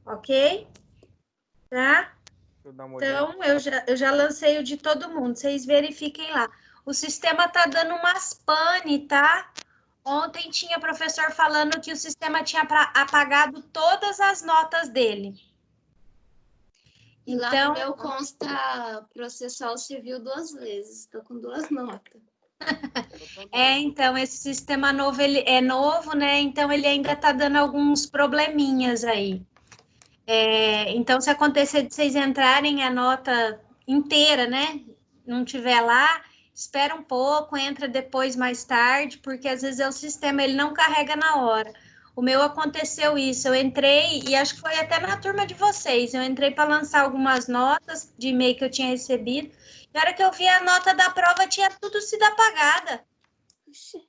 ok? Tá? Deixa eu dar uma olhada. Então, eu já lancei o de todo mundo, vocês verifiquem lá. O sistema tá dando umas pane, tá? Ontem tinha professor falando que o sistema tinha apagado todas as notas dele. E lá Então, no meu consta processual civil 2 vezes. Estou com 2 notas. então, esse sistema novo, ele é novo, né? Então, ele ainda tá dando alguns probleminhas aí. Então, se acontecer de vocês entrarem a nota inteira, né? Não tiver lá, espera um pouco, entra depois mais tarde, porque às vezes é o sistema, ele não carrega na hora. O meu aconteceu isso, eu entrei, e acho que foi até na turma de vocês, eu entrei para lançar algumas notas de e-mail que eu tinha recebido, e na hora que eu vi a nota da prova, tinha tudo sido apagada.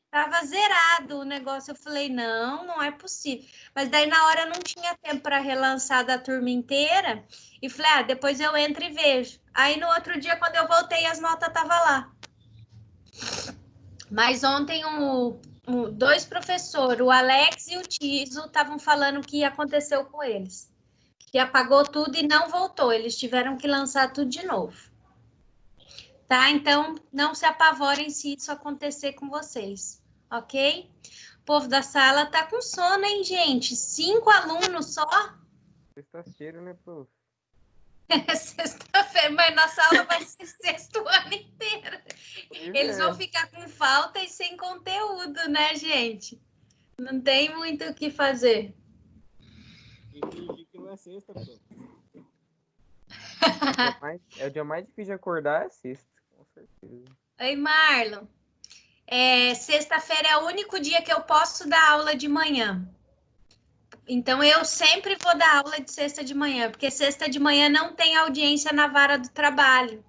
Tava zerado o negócio, eu falei, não é possível. Mas daí na hora não tinha tempo para relançar da turma inteira, e falei, depois eu entro e vejo. Aí no outro dia, quando eu voltei, as notas estavam lá. Mas ontem dois professores, o Alex e o Tiso, estavam falando o que aconteceu com eles. Que apagou tudo e não voltou, eles tiveram que lançar tudo de novo. Tá? Então, não se apavorem se isso acontecer com vocês, ok? O povo da sala tá com sono, hein, gente? 5 alunos só? Sexta-feira, né, prof? Sexta-feira, mas nossa aula vai ser sexto ano inteiro. Eles vão É. ficar com falta e sem conteúdo, né, gente? Não tem muito o que fazer. E fingir que não é sexta, prof. É o dia mais difícil de acordar, é sexta, com certeza. Oi, Marlon. Sexta-feira é o único dia que eu posso dar aula de manhã. Então, eu sempre vou dar aula de sexta de manhã, porque sexta de manhã não tem audiência na vara do trabalho.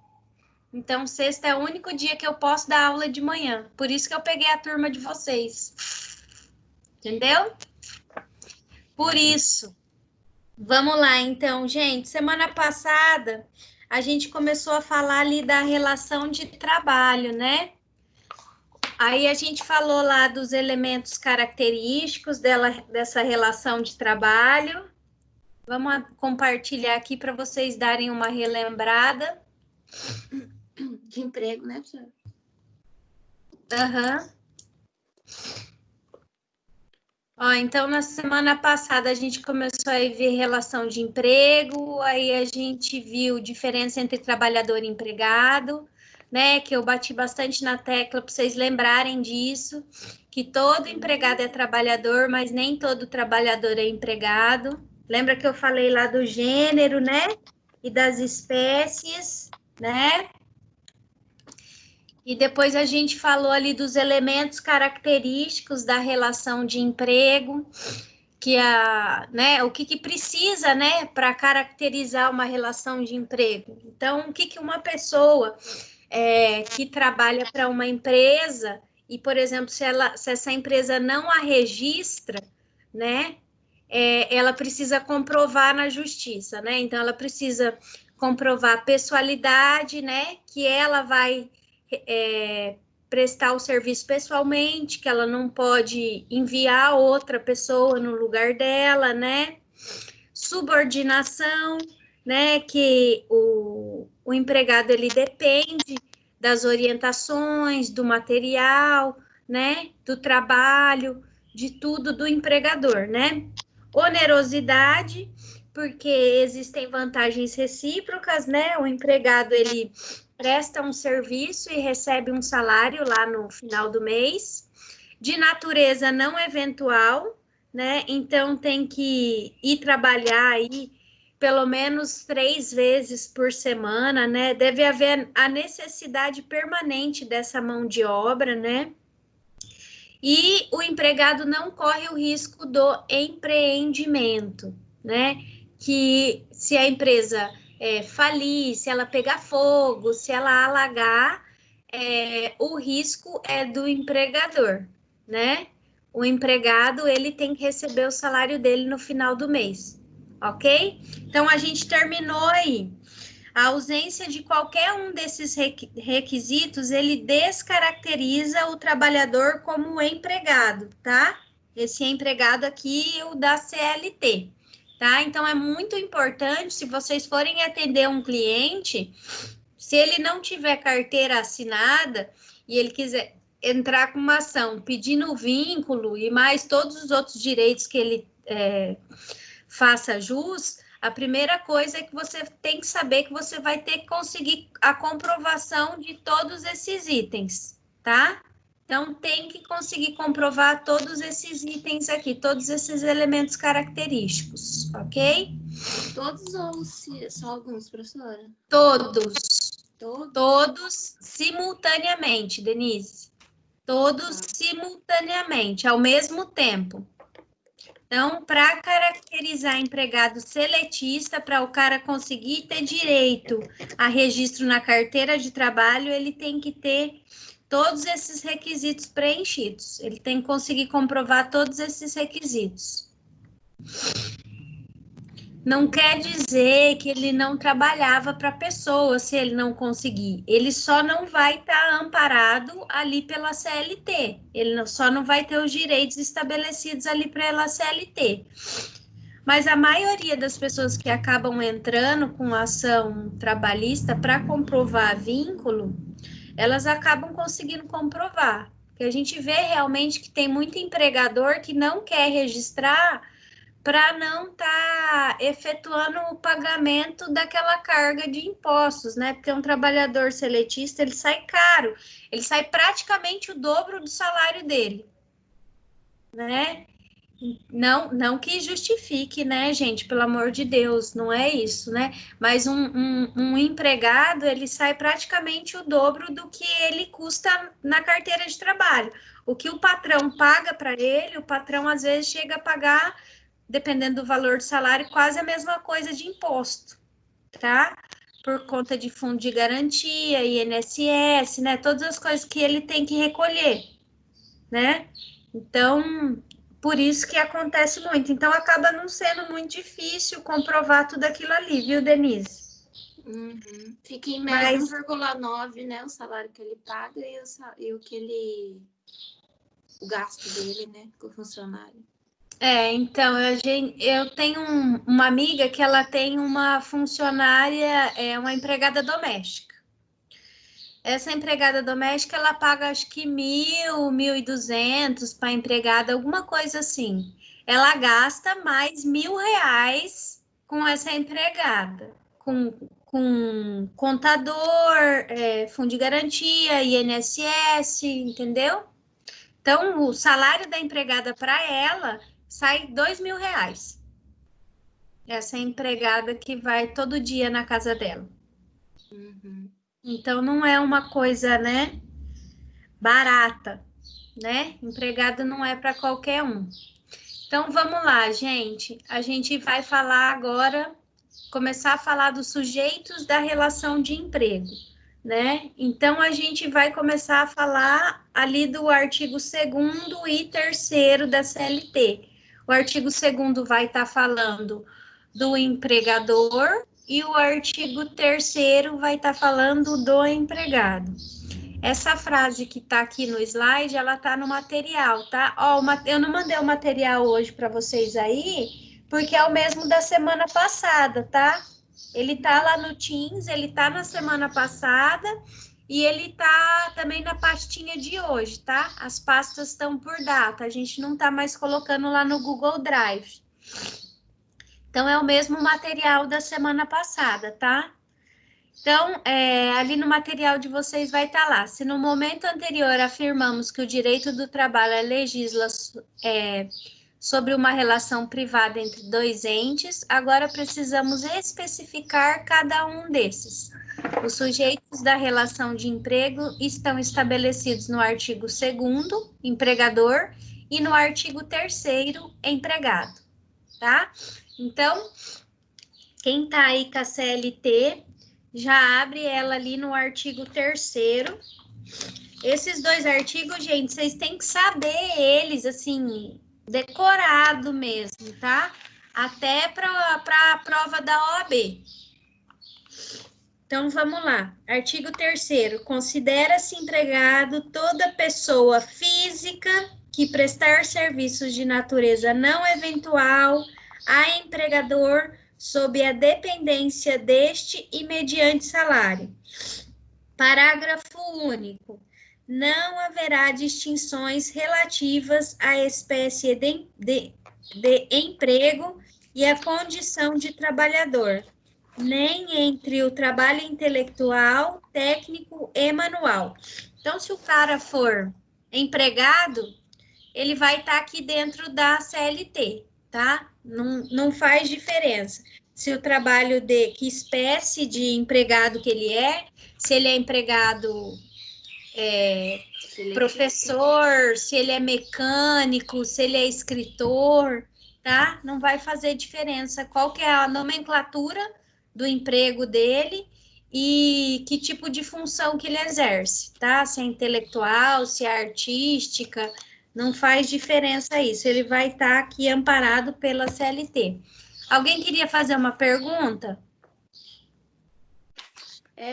Então, sexta é o único dia que eu posso dar aula de manhã. Por isso que eu peguei a turma de vocês. Entendeu? Por isso. Vamos lá, então, gente. Semana passada, a gente começou a falar ali da relação de trabalho, né? Aí a gente falou lá dos elementos característicos dessa relação de trabalho. Vamos compartilhar aqui para vocês darem uma relembrada. De emprego, né, professora? Aham. Então, na semana passada, a gente começou a ver relação de emprego, aí a gente viu diferença entre trabalhador e empregado, né? Que eu bati bastante na tecla para vocês lembrarem disso, que todo empregado é trabalhador, mas nem todo trabalhador é empregado. Lembra que eu falei lá do gênero, né? E das espécies, né? E depois a gente falou ali dos elementos característicos da relação de emprego, o que precisa, né, para caracterizar uma relação de emprego. Então, o que uma pessoa que trabalha para uma empresa e, por exemplo, se essa empresa não a registra, né, ela precisa comprovar na justiça, né? Então, ela precisa comprovar a pessoalidade, né, que ela vai prestar o serviço pessoalmente, que ela não pode enviar outra pessoa no lugar dela, né? Subordinação, né? Que o empregado ele depende das orientações, do material, né? Do trabalho, de tudo do empregador, né? Onerosidade, porque existem vantagens recíprocas, né? O empregado ele presta um serviço e recebe um salário lá no final do mês, de natureza não eventual, né? Então tem que ir trabalhar aí pelo menos 3 vezes por semana, né? Deve haver a necessidade permanente dessa mão de obra, né? E o empregado não corre o risco do empreendimento, né? Que se a empresa falir, se ela pegar fogo, se ela alagar, o risco é do empregador, né? O empregado, ele tem que receber o salário dele no final do mês, ok? Então, a gente terminou aí. A ausência de qualquer um desses requisitos, ele descaracteriza o trabalhador como empregado, tá? Esse empregado aqui, o da CLT. tá? Então, é muito importante, se vocês forem atender um cliente, se ele não tiver carteira assinada e ele quiser entrar com uma ação pedindo o vínculo e mais todos os outros direitos que ele faça jus, a primeira coisa é que você tem que saber que você vai ter que conseguir a comprovação de todos esses itens, tá? Então, tem que conseguir comprovar todos esses itens aqui, todos esses elementos característicos, ok? Todos ou só alguns, professora? Todos. Todos? Todos simultaneamente, Denise. Todos simultaneamente, ao mesmo tempo. Então, para caracterizar empregado seletista, para o cara conseguir ter direito a registro na carteira de trabalho, ele tem que ter todos esses requisitos preenchidos. Ele tem que conseguir comprovar todos esses requisitos. Não quer dizer que ele não trabalhava para a pessoa, se ele não conseguir. Ele só não vai estar amparado ali pela CLT. Ele só não vai ter os direitos estabelecidos ali pela CLT. Mas a maioria das pessoas que acabam entrando com ação trabalhista para comprovar vínculo, elas acabam conseguindo comprovar. Porque a gente vê realmente que tem muito empregador que não quer registrar para não estar efetuando o pagamento daquela carga de impostos, né? Porque um trabalhador seletista, ele sai caro, ele sai praticamente o dobro do salário dele, né? Não que justifique, né, gente? Pelo amor de Deus, não é isso, né? Mas um empregado, ele sai praticamente o dobro do que ele custa na carteira de trabalho. O que o patrão paga para ele, o patrão às vezes chega a pagar, dependendo do valor do salário, quase a mesma coisa de imposto, tá? Por conta de fundo de garantia, INSS, né? Todas as coisas que ele tem que recolher, né? Então, por isso que acontece muito. Então, acaba não sendo muito difícil comprovar tudo aquilo ali, viu, Denise? Uhum. Fica em média 1,9, né? O salário que ele paga e o que ele... o gasto dele, né? Com o funcionário. Então, eu tenho uma amiga que ela tem uma funcionária, uma empregada doméstica. Essa empregada doméstica, ela paga acho que 1.000, 1.200 para empregada, alguma coisa assim. Ela gasta mais R$ 1.000 com essa empregada, com contador, fundo de garantia, INSS, entendeu? Então, o salário da empregada para ela sai R$ 2.000. Essa empregada que vai todo dia na casa dela. Uhum. Então, não é uma coisa, né, barata, né? Empregado não é para qualquer um. Então, vamos lá, gente. A gente vai falar agora, começar a falar dos sujeitos da relação de emprego, né? Então, a gente vai começar a falar ali do artigo 2º e 3º da CLT. O artigo 2º vai estar falando do empregador e o artigo 3º vai estar falando do empregado. Essa frase que está aqui no slide, ela está no material, tá? Ó, eu não mandei o material hoje para vocês aí, porque é o mesmo da semana passada, tá? Ele tá lá no Teams, ele tá na semana passada e ele tá também na pastinha de hoje, tá? As pastas estão por data, a gente não tá mais colocando lá no Google Drive. Então, é o mesmo material da semana passada, tá? Então, ali no material de vocês vai estar lá. Se no momento anterior afirmamos que o direito do trabalho legisla sobre uma relação privada entre dois entes, agora precisamos especificar cada um desses. Os sujeitos da relação de emprego estão estabelecidos no artigo 2º, empregador, e no artigo 3º, empregado, tá? Então, quem está aí com a CLT, já abre ela ali no artigo 3º. Esses dois artigos, gente, vocês têm que saber eles, assim, decorado mesmo, tá? Até para a prova da OAB. Então, vamos lá. Artigo 3º. Considera-se empregado toda pessoa física que prestar serviços de natureza não eventual a empregador sob a dependência deste e mediante salário. Parágrafo único. Não haverá distinções relativas à espécie de emprego e à condição de trabalhador, nem entre o trabalho intelectual, técnico e manual. Então, se o cara for empregado, ele vai estar aqui dentro da CLT, tá? Não faz diferença. Se o trabalho que espécie de empregado que ele é, se ele é empregado professor, se ele é mecânico, se ele é escritor, tá? Não vai fazer diferença qual que é a nomenclatura do emprego dele e que tipo de função que ele exerce, tá? Se é intelectual, se é artística, não faz diferença isso. Ele vai estar aqui amparado pela CLT. Alguém queria fazer uma pergunta?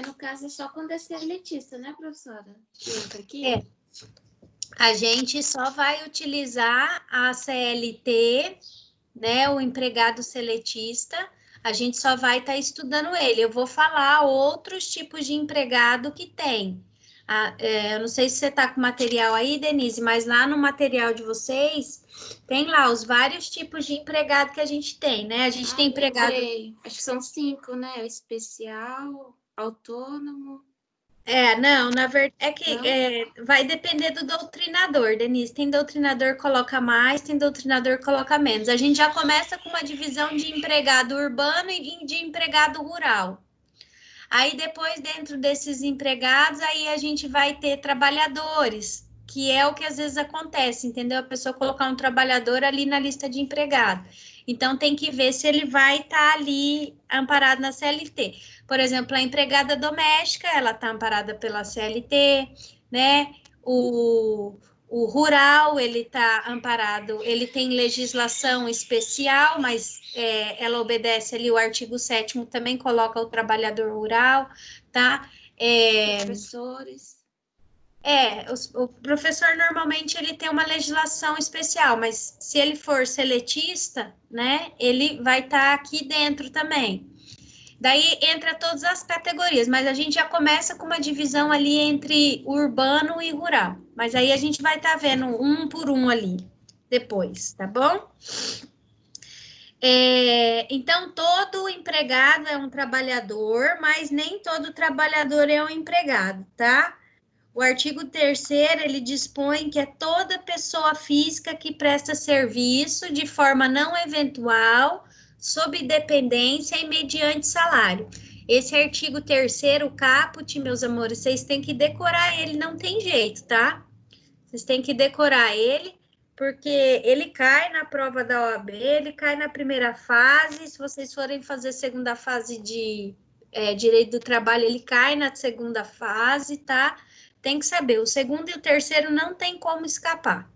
No caso, é só quando é seletista, né, professora? Que entra aqui? A gente só vai utilizar a CLT, né, o empregado seletista, a gente só vai estar estudando ele. Eu vou falar outros tipos de empregado que tem. Eu não sei se você está com material aí, Denise, mas lá no material de vocês, tem lá os vários tipos de empregado que a gente tem, né? A gente tem empregado... Acho que são 5, né? O especial, autônomo... Não, na verdade, vai depender do doutrinador, Denise. Tem doutrinador que coloca mais, tem doutrinador que coloca menos. A gente já começa com uma divisão de empregado urbano e de empregado rural. Aí depois, dentro desses empregados, aí a gente vai ter trabalhadores, que é o que às vezes acontece, entendeu? A pessoa colocar um trabalhador ali na lista de empregado. Então, tem que ver se ele vai estar ali amparado na CLT. Por exemplo, a empregada doméstica, ela está amparada pela CLT, né? O rural, ele está amparado, ele tem legislação especial, mas ela obedece ali o artigo 7º, também coloca o trabalhador rural, tá? Professores... O professor normalmente ele tem uma legislação especial, mas se ele for seletista, né, ele vai estar aqui dentro também. Daí entra todas as categorias, mas a gente já começa com uma divisão ali entre urbano e rural. Mas aí a gente vai estar vendo um por um ali depois, tá bom? Então, todo empregado é um trabalhador, mas nem todo trabalhador é um empregado, tá? O artigo 3º, ele dispõe que é toda pessoa física que presta serviço de forma não eventual, sob dependência e mediante salário. Esse artigo 3º, caput, meus amores, vocês têm que decorar ele, não tem jeito, tá? Vocês têm que decorar ele, porque ele cai na prova da OAB, ele cai na primeira fase, se vocês forem fazer segunda fase de direito do trabalho, ele cai na segunda fase, tá? Tem que saber, o segundo e o terceiro não tem como escapar.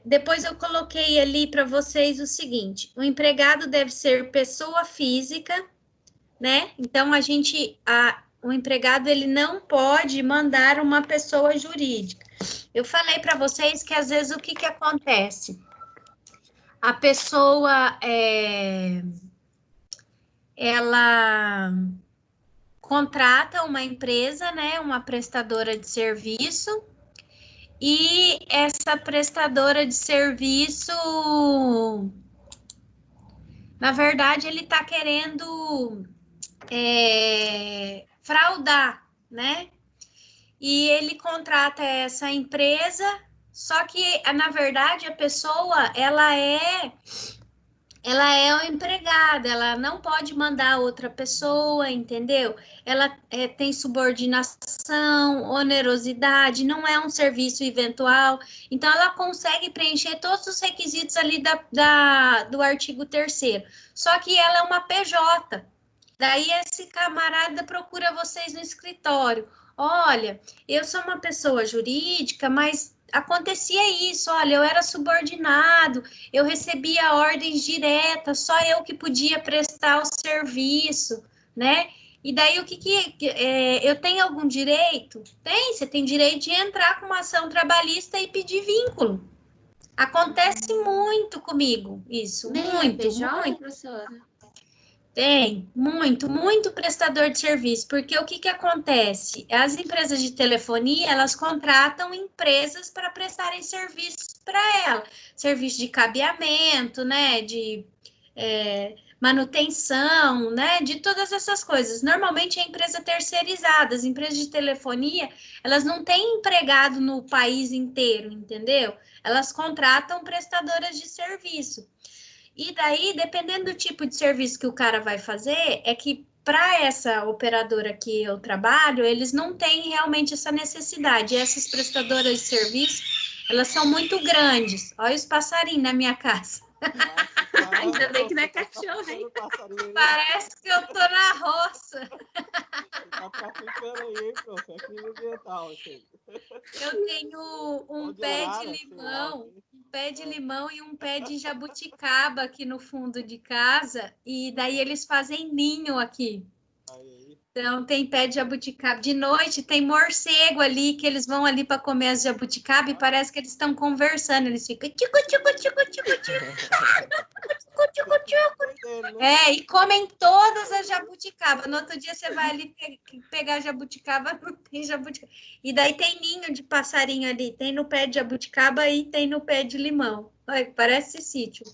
Depois eu coloquei ali para vocês o seguinte, o empregado deve ser pessoa física, né? Então, o empregado, ele não pode mandar uma pessoa jurídica. Eu falei para vocês que, às vezes, o que acontece? A pessoa, ela contrata uma empresa, né, uma prestadora de serviço, e essa prestadora de serviço, na verdade, ele está querendo fraudar, né? E ele contrata essa empresa, só que, na verdade, a pessoa, ela é uma empregada, ela não pode mandar outra pessoa, entendeu? Ela tem subordinação, onerosidade, não é um serviço eventual, então ela consegue preencher todos os requisitos ali do artigo 3º, só que ela é uma PJ, daí esse camarada procura vocês no escritório, olha, eu sou uma pessoa jurídica, mas acontecia isso, olha, eu era subordinado, eu recebia ordens diretas, só eu que podia prestar o serviço, né? E daí, eu tenho algum direito? Tem, você tem direito de entrar com uma ação trabalhista e pedir vínculo. Acontece muito comigo isso, Nem muito, PJ, muito. professora? Tem muito prestador de serviço, porque o que que acontece? As empresas de telefonia, elas contratam empresas para prestarem serviços para ela, serviço de cabeamento, né, de manutenção, né, de todas essas coisas. Normalmente é empresa terceirizada, as empresas de telefonia, elas não têm empregado no país inteiro, entendeu? Elas contratam prestadoras de serviço. E daí, dependendo do tipo de serviço que o cara vai fazer, é que para essa operadora que eu trabalho, eles não têm realmente essa necessidade. E essas prestadoras de serviço, elas são muito grandes. Olha os passarinhos na minha casa. Nossa, Ainda bem que não é tá cachorro, hein? passando passarinho aí. Parece que eu tô na roça. Tá caprichando aí, hein, prof? É crime ambiental, assim. Eu tenho um De pé de arara, sei lá, limão, assim. um pé de limão e um pé de jabuticaba aqui no fundo de casa. E daí eles fazem ninho aqui. Aí. Então, tem pé de jabuticaba. De noite, tem morcego ali, que eles vão ali para comer as jabuticaba e parece que eles estão conversando. Eles ficam tico, tico, tico, tico, tico, tico, tico. E comem todas as jabuticaba. No outro dia, você vai ali pegar a jabuticaba, não tem jabuticaba. E daí tem ninho de passarinho ali. Tem no pé de jabuticaba e tem no pé de limão. Olha, parece sítio.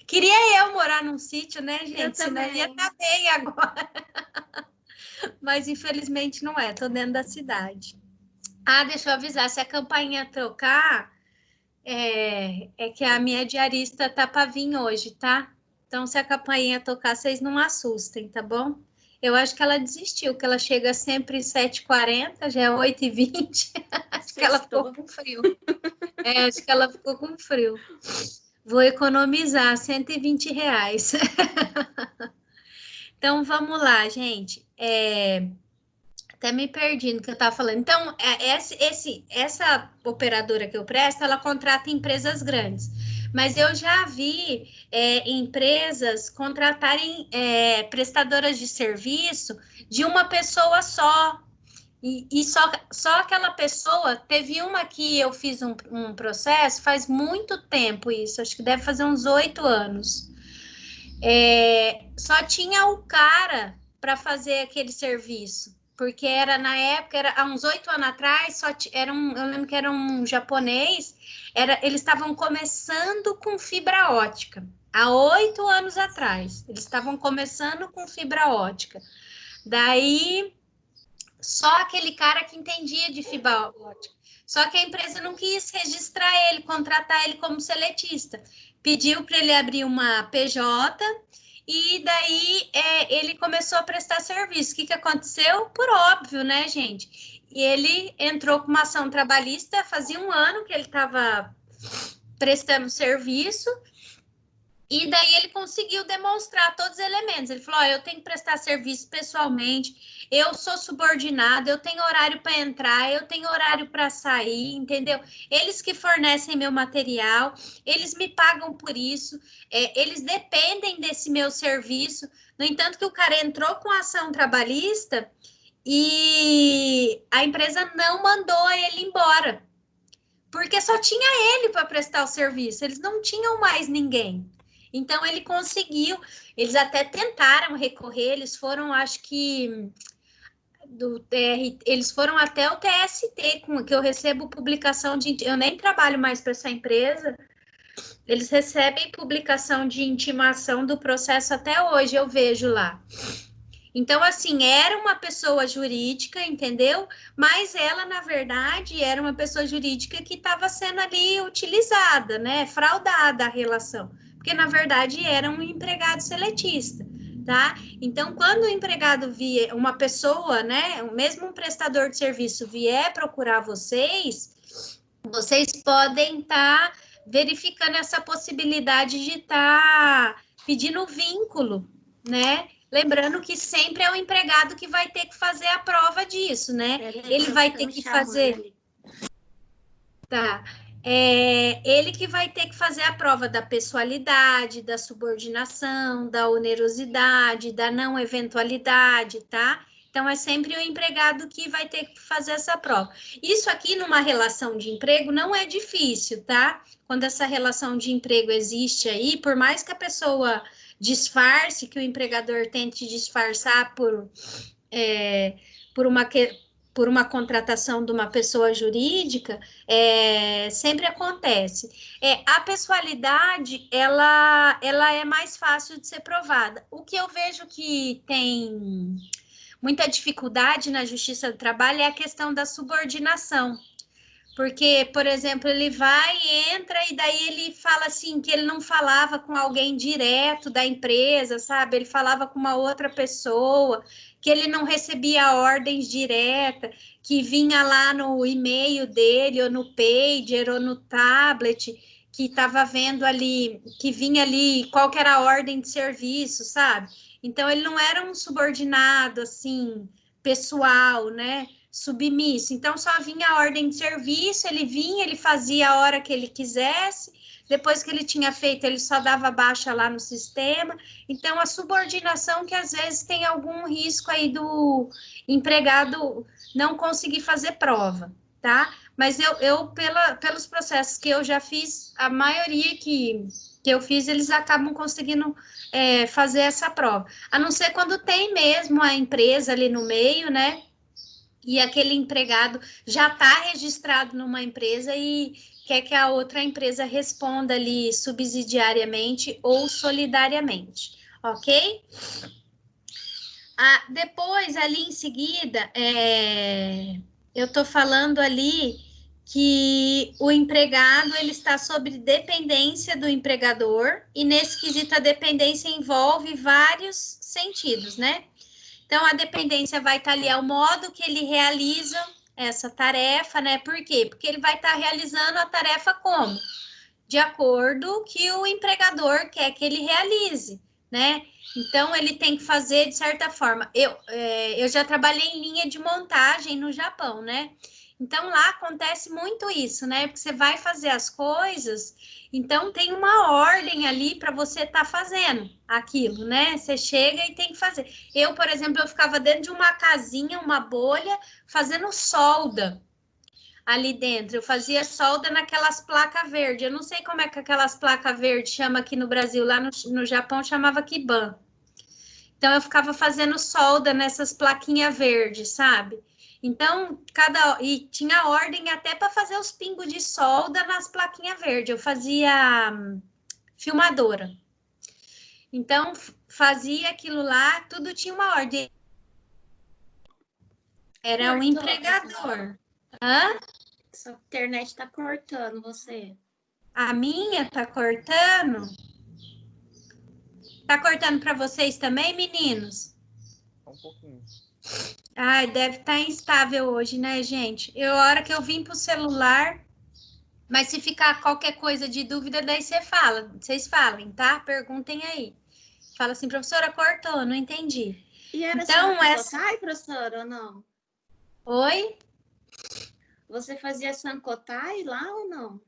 Queria eu morar num sítio, né, gente? Senão ia estar bem agora. Mas infelizmente não é, tô dentro da cidade. Ah, deixa eu avisar, se a campainha tocar, é que a minha diarista tá para vir hoje, tá? Então, se a campainha tocar, vocês não assustem, tá bom? Eu acho que ela desistiu, que ela chega sempre às 7h40, já é 8h20. Acho que ela ficou com frio. Acho que ela ficou com frio. Vou economizar R$ 120. Então, vamos lá, gente. Até me perdi no que eu estava falando. Então, essa operadora que eu presto, ela contrata empresas grandes. Mas eu já vi empresas contratarem prestadoras de serviço de uma pessoa só. E só aquela pessoa. Teve uma que eu fiz um processo faz muito tempo isso, acho que deve fazer uns 8 anos. Só tinha o cara para fazer aquele serviço. Porque era na época, há uns 8 anos atrás, eu lembro que era um japonês, eles estavam começando com fibra ótica. Há 8 anos atrás, eles estavam começando com fibra ótica. Daí, só aquele cara que entendia de fibra ótica. Só que a empresa não quis registrar ele, contratar ele como seletista. Pediu para ele abrir uma PJ e daí ele começou a prestar serviço. O que aconteceu? Por óbvio, né, gente? E ele entrou com uma ação trabalhista, fazia 1 ano que ele estava prestando serviço, e daí ele conseguiu demonstrar todos os elementos. Ele falou, eu tenho que prestar serviço pessoalmente, eu sou subordinado, eu tenho horário para entrar, eu tenho horário para sair, entendeu? Eles que fornecem meu material, eles me pagam por isso, eles dependem desse meu serviço. No entanto, que o cara entrou com ação trabalhista e a empresa não mandou ele embora, porque só tinha ele para prestar o serviço, eles não tinham mais ninguém. Então, ele conseguiu, eles até tentaram recorrer, eles foram, acho que, eles foram até o TST, que eu recebo publicação eu nem trabalho mais para essa empresa, eles recebem publicação de intimação do processo até hoje, eu vejo lá. Então, assim, era uma pessoa jurídica, entendeu? Mas ela, na verdade, era uma pessoa jurídica que estava sendo ali utilizada, né? Fraudada a relação. Porque, na verdade, era um empregado seletista, tá? Então, quando o empregado vier, uma pessoa, né? Mesmo um prestador de serviço vier procurar vocês podem estar verificando essa possibilidade de estar pedindo vínculo, né? Lembrando que sempre é o empregado que vai ter que fazer a prova disso, né? Ele vai ter que fazer. Tá. Ele que vai ter que fazer a prova da pessoalidade, da subordinação, da onerosidade, da não eventualidade, tá? Então, é sempre o empregado que vai ter que fazer essa prova. Isso aqui, numa relação de emprego, não é difícil, tá? Quando essa relação de emprego existe aí, por mais que a pessoa disfarce, que o empregador tente disfarçar por uma contratação de uma pessoa jurídica, sempre acontece. A pessoalidade, ela é mais fácil de ser provada. O que eu vejo que tem muita dificuldade na Justiça do Trabalho é a questão da subordinação. Porque, por exemplo, ele vai, entra e daí ele fala assim, que ele não falava com alguém direto da empresa, sabe? Ele falava com uma outra pessoa, que ele não recebia ordens diretas, que vinha lá no e-mail dele, ou no pager, ou no tablet, que estava vendo ali, que vinha ali qual que era a ordem de serviço, sabe? Então, ele não era um subordinado, assim, pessoal, né? Submisso. Então, só vinha a ordem de serviço, ele vinha, ele fazia a hora que ele quisesse, depois que ele tinha feito, ele só dava baixa lá no sistema. Então, a subordinação que às vezes tem algum risco aí do empregado não conseguir fazer prova, tá? Mas pelos processos que eu já fiz, a maioria que eu fiz, eles acabam conseguindo fazer essa prova. A não ser quando tem mesmo a empresa ali no meio, né? E aquele empregado já está registrado numa empresa e quer que a outra empresa responda ali subsidiariamente ou solidariamente, ok? Depois, ali em seguida, eu estou falando ali que o empregado ele está sob dependência do empregador e nesse quesito a dependência envolve vários sentidos, né? Então, a dependência vai estar ali ao modo que ele realiza essa tarefa, né? Por quê? Porque ele vai estar realizando a tarefa como? De acordo que o empregador quer que ele realize, né? Então, ele tem que fazer de certa forma. Eu já trabalhei em linha de montagem no Japão, né? Então, lá acontece muito isso, né? Porque você vai fazer as coisas, então tem uma ordem ali para você estar fazendo aquilo, né? Você chega e tem que fazer. Eu, por exemplo, eu ficava dentro de uma casinha, uma bolha, fazendo solda ali dentro. Eu fazia solda naquelas placas verdes. Eu não sei como é que aquelas placas verdes chama aqui no Brasil, lá no Japão chamava Kiban. Então, eu ficava fazendo solda nessas plaquinhas verdes, sabe? Então, e tinha ordem até para fazer os pingos de solda nas plaquinhas verdes. Eu fazia filmadora. Então, fazia aquilo lá, tudo tinha uma ordem. Era um empregador. Hã? Sua internet tá cortando você. A minha tá cortando? Tá cortando para vocês também, meninos? Um pouquinho. Ai, deve estar instável hoje, né, gente? A hora que eu vim pro celular, mas se ficar qualquer coisa de dúvida, daí vocês falem, tá? Perguntem aí. Fala assim, professora, cortou, não entendi. E era então, Sankotai, professora, ou não? Oi? Você fazia Sankotai lá ou não?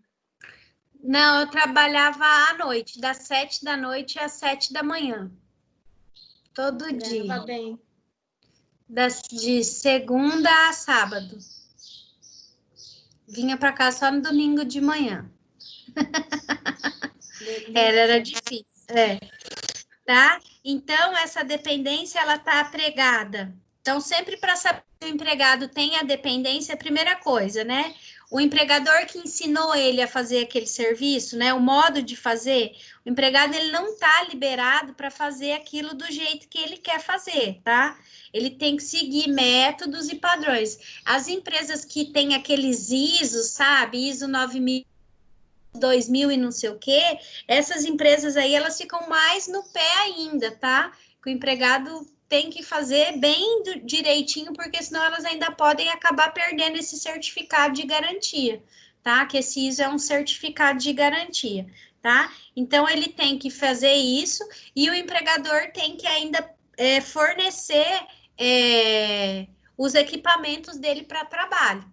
Não, eu trabalhava à noite, das 7 da noite às 7 da manhã. Todo dia. Ganhava bem. De segunda a sábado. Vinha para cá só no domingo de manhã. Era difícil. Tá? Então, essa dependência, ela tá pregada. Então, sempre para saber se o empregado tem a dependência, a primeira coisa, né? O empregador que ensinou ele a fazer aquele serviço, né? O modo de fazer, o empregado ele não está liberado para fazer aquilo do jeito que ele quer fazer, tá? Ele tem que seguir métodos e padrões. As empresas que têm aqueles ISO, sabe? ISO 9000, 2000 e não sei o quê, essas empresas aí, elas ficam mais no pé ainda, tá? Que o empregado tem que fazer bem direitinho, porque senão elas ainda podem acabar perdendo esse certificado de garantia, tá? Que esse ISO é um certificado de garantia, tá? Então, ele tem que fazer isso e o empregador tem que ainda fornecer os equipamentos dele para trabalho,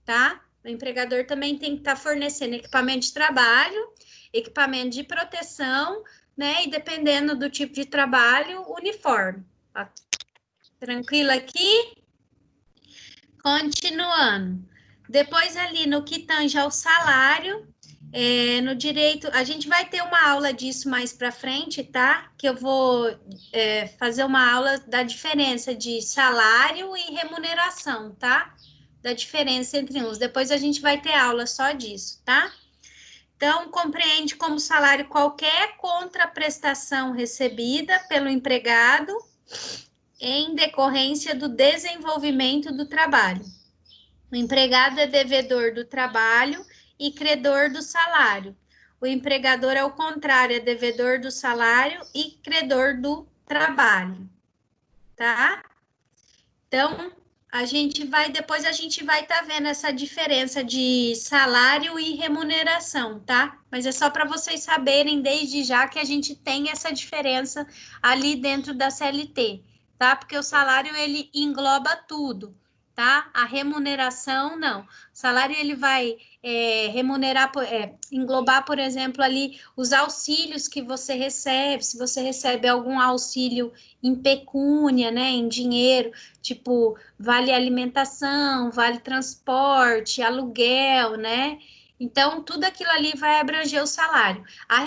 tá? O empregador também tem que estar fornecendo equipamento de trabalho, equipamento de proteção, né? E dependendo do tipo de trabalho, uniforme. Tranquilo aqui? Continuando. Depois ali no que tange ao salário, no direito, a gente vai ter uma aula disso mais para frente, tá? Que eu vou fazer uma aula da diferença de salário e remuneração, tá? Da diferença entre uns. Depois a gente vai ter aula só disso, tá? Então, compreende como salário qualquer contraprestação recebida pelo empregado em decorrência do desenvolvimento do trabalho. O empregado é devedor do trabalho e credor do salário. O empregador, ao contrário, é devedor do salário e credor do trabalho, tá? Então, depois a gente vai estar vendo essa diferença de salário e remuneração, tá? Mas é só para vocês saberem desde já que a gente tem essa diferença ali dentro da CLT, tá? Porque o salário, ele engloba tudo, tá? A remuneração, não. O salário, ele vai englobar, por exemplo, ali os auxílios que você recebe, se você recebe algum auxílio em pecúnia, né, em dinheiro, tipo, vale alimentação, vale transporte, aluguel, né? Então, tudo aquilo ali vai abranger o salário. A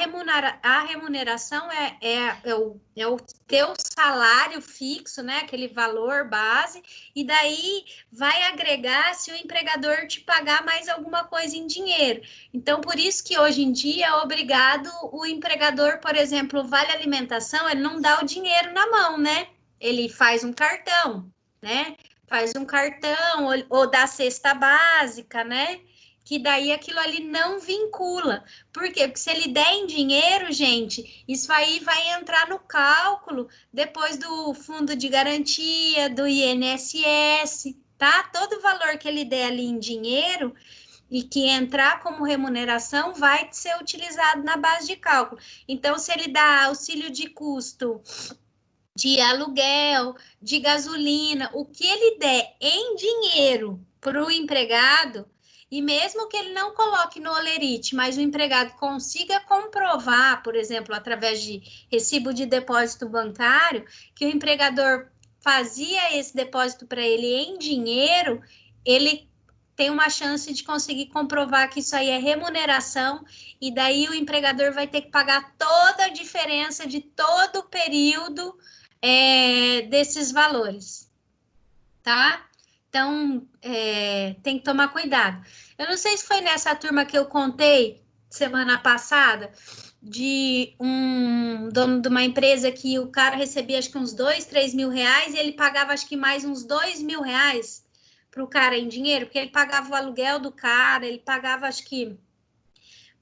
remuneração é o teu salário fixo, né? Aquele valor base, e daí vai agregar se o empregador te pagar mais alguma coisa em dinheiro. Então, por isso que hoje em dia é obrigado o empregador, por exemplo, vale alimentação, ele não dá o dinheiro na mão, né? Ele faz um cartão, né? Faz um cartão ou dá cesta básica, né? Que daí aquilo ali não vincula. Por quê? Porque se ele der em dinheiro, gente, isso aí vai entrar no cálculo depois do fundo de garantia, do INSS, tá? Todo valor que ele der ali em dinheiro e que entrar como remuneração vai ser utilizado na base de cálculo. Então, se ele dá auxílio de custo de aluguel, de gasolina, o que ele der em dinheiro para o empregado, e mesmo que ele não coloque no holerite, mas o empregado consiga comprovar, por exemplo, através de recibo de depósito bancário, que o empregador fazia esse depósito para ele em dinheiro, ele tem uma chance de conseguir comprovar que isso aí é remuneração, e daí o empregador vai ter que pagar toda a diferença de todo o período desses valores, tá? Então, tem que tomar cuidado. Eu não sei se foi nessa turma que eu contei semana passada, de um dono de uma empresa que o cara recebia acho que uns 2, 3 mil reais e ele pagava acho que mais uns 2 mil reais para o cara em dinheiro, porque ele pagava o aluguel do cara, ele pagava acho que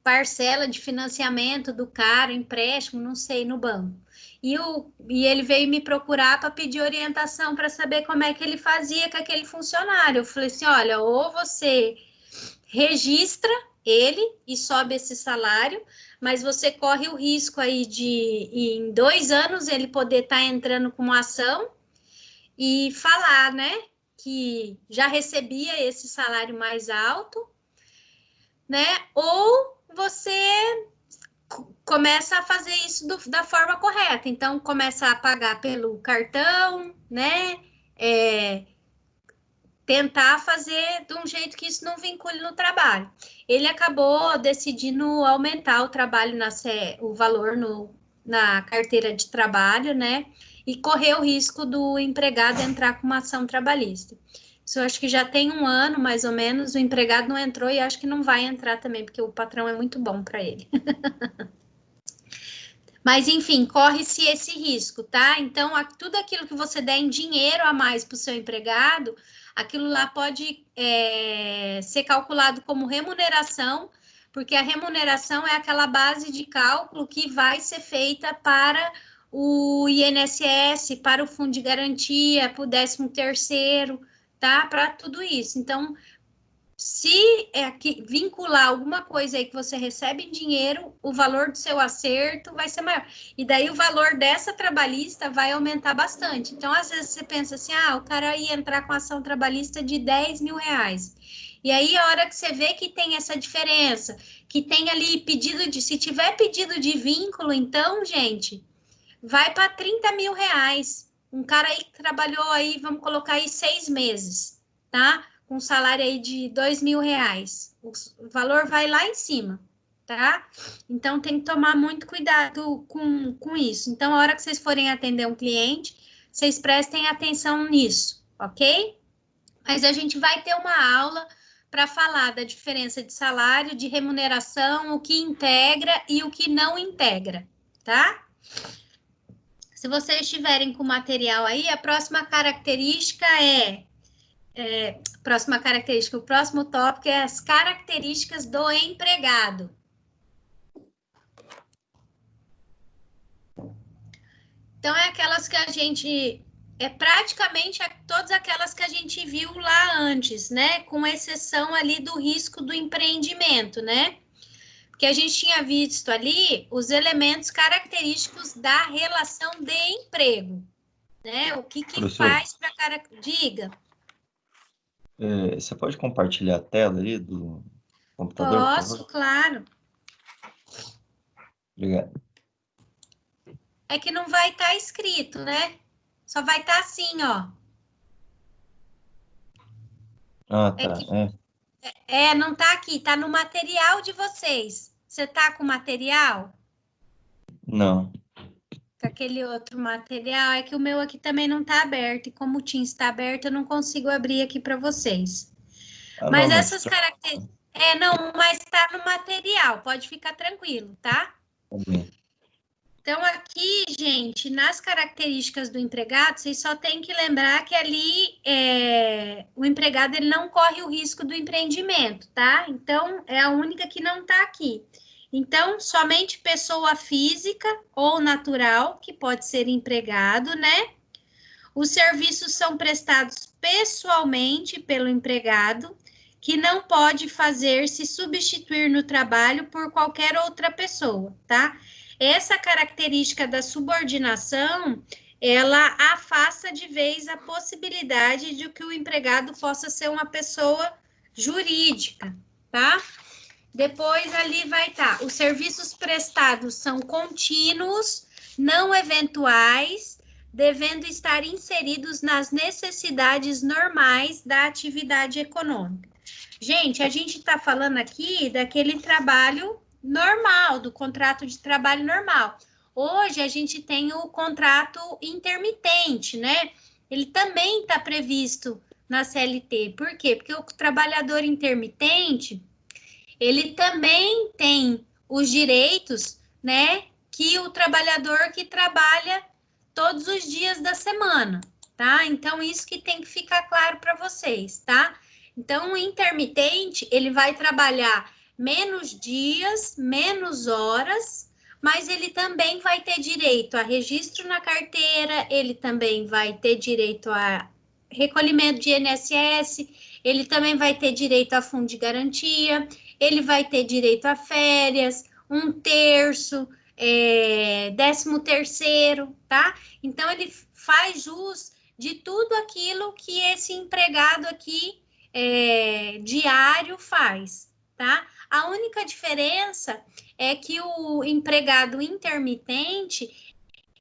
parcela de financiamento do cara, empréstimo, não sei, no banco. E ele veio me procurar para pedir orientação para saber como é que ele fazia com aquele funcionário. Eu falei assim, olha, ou você registra ele e sobe esse salário, mas você corre o risco aí de, em 2 anos, ele poder estar entrando com uma ação e falar, né, que já recebia esse salário mais alto, né, ou você começa a fazer isso da forma correta. Então, começa a pagar pelo cartão, né? Tentar fazer de um jeito que isso não vincule no trabalho. Ele acabou decidindo aumentar o trabalho, o valor na carteira de trabalho, né? E correr o risco do empregado entrar com uma ação trabalhista. Isso eu acho que já tem 1 ano, mais ou menos, o empregado não entrou e acho que não vai entrar também, porque o patrão é muito bom para ele. Mas, enfim, corre-se esse risco, tá? Então, tudo aquilo que você der em dinheiro a mais para o seu empregado, aquilo lá pode ser calculado como remuneração, porque a remuneração é aquela base de cálculo que vai ser feita para o INSS, para o fundo de garantia, para o 13º, tá? Para tudo isso. Então, se vincular alguma coisa aí que você recebe em dinheiro, o valor do seu acerto vai ser maior. E daí o valor dessa trabalhista vai aumentar bastante. Então, às vezes você pensa assim, o cara ia entrar com ação trabalhista de 10 mil reais. E aí, a hora que você vê que tem essa diferença, que tem ali se tiver pedido de vínculo, então, gente, vai para 30 mil reais. um cara aí que trabalhou aí, vamos colocar aí 6 meses, tá? Com um salário aí de R$ 2.000. O valor vai lá em cima, tá? Então, tem que tomar muito cuidado com isso. Então, a hora que vocês forem atender um cliente, vocês prestem atenção nisso, ok? Mas a gente vai ter uma aula para falar da diferença de salário, de remuneração, o que integra e o que não integra, tá? Se vocês estiverem com material aí, a próxima característica o próximo tópico é as características do empregado. Então, é aquelas que a gente... praticamente todas aquelas que a gente viu lá antes, né? Com exceção ali do risco do empreendimento, né? Porque a gente tinha visto ali os elementos característicos da relação de emprego, né? O que faz para... Diga. Você pode compartilhar a tela aí do computador, por favor? Posso, claro. Obrigado. É que não vai estar escrito, né? Só vai estar assim, ó. Ah, tá. Não tá aqui, tá no material de vocês. Você tá com material? Não. Com aquele outro material, é que o meu aqui também não tá aberto, e como o Teams está aberto, eu não consigo abrir aqui para vocês. Mas não, essas características... mas tá no material, pode ficar tranquilo, tá? Tá bem. Então, aqui, gente, nas características do empregado, vocês só têm que lembrar que ali o empregado ele não corre o risco do empreendimento, tá? Então, é a única que não tá aqui. Então, somente pessoa física ou natural, que pode ser empregado, né? Os serviços são prestados pessoalmente pelo empregado, que não pode fazer-se substituir no trabalho por qualquer outra pessoa, tá? Essa característica da subordinação, ela afasta de vez a possibilidade de que o empregado possa ser uma pessoa jurídica, tá? Depois ali vai estar, os serviços prestados são contínuos, não eventuais, devendo estar inseridos nas necessidades normais da atividade econômica. Gente, a gente está falando aqui daquele trabalho normal, do contrato de trabalho normal. Hoje a gente tem o contrato intermitente, né? Ele também está previsto na CLT. Por quê? Porque o trabalhador intermitente, ele também tem os direitos, né? Que o trabalhador que trabalha todos os dias da semana, tá? Então, isso que tem que ficar claro para vocês, tá? Então, o intermitente, ele vai trabalhar menos dias, menos horas, mas ele também vai ter direito a registro na carteira, ele também vai ter direito a recolhimento de INSS, ele também vai ter direito a fundo de garantia, ele vai ter direito a férias, 1/3, 13º, tá? Então, ele faz jus de tudo aquilo que esse empregado aqui diário faz, tá? A única diferença é que o empregado intermitente,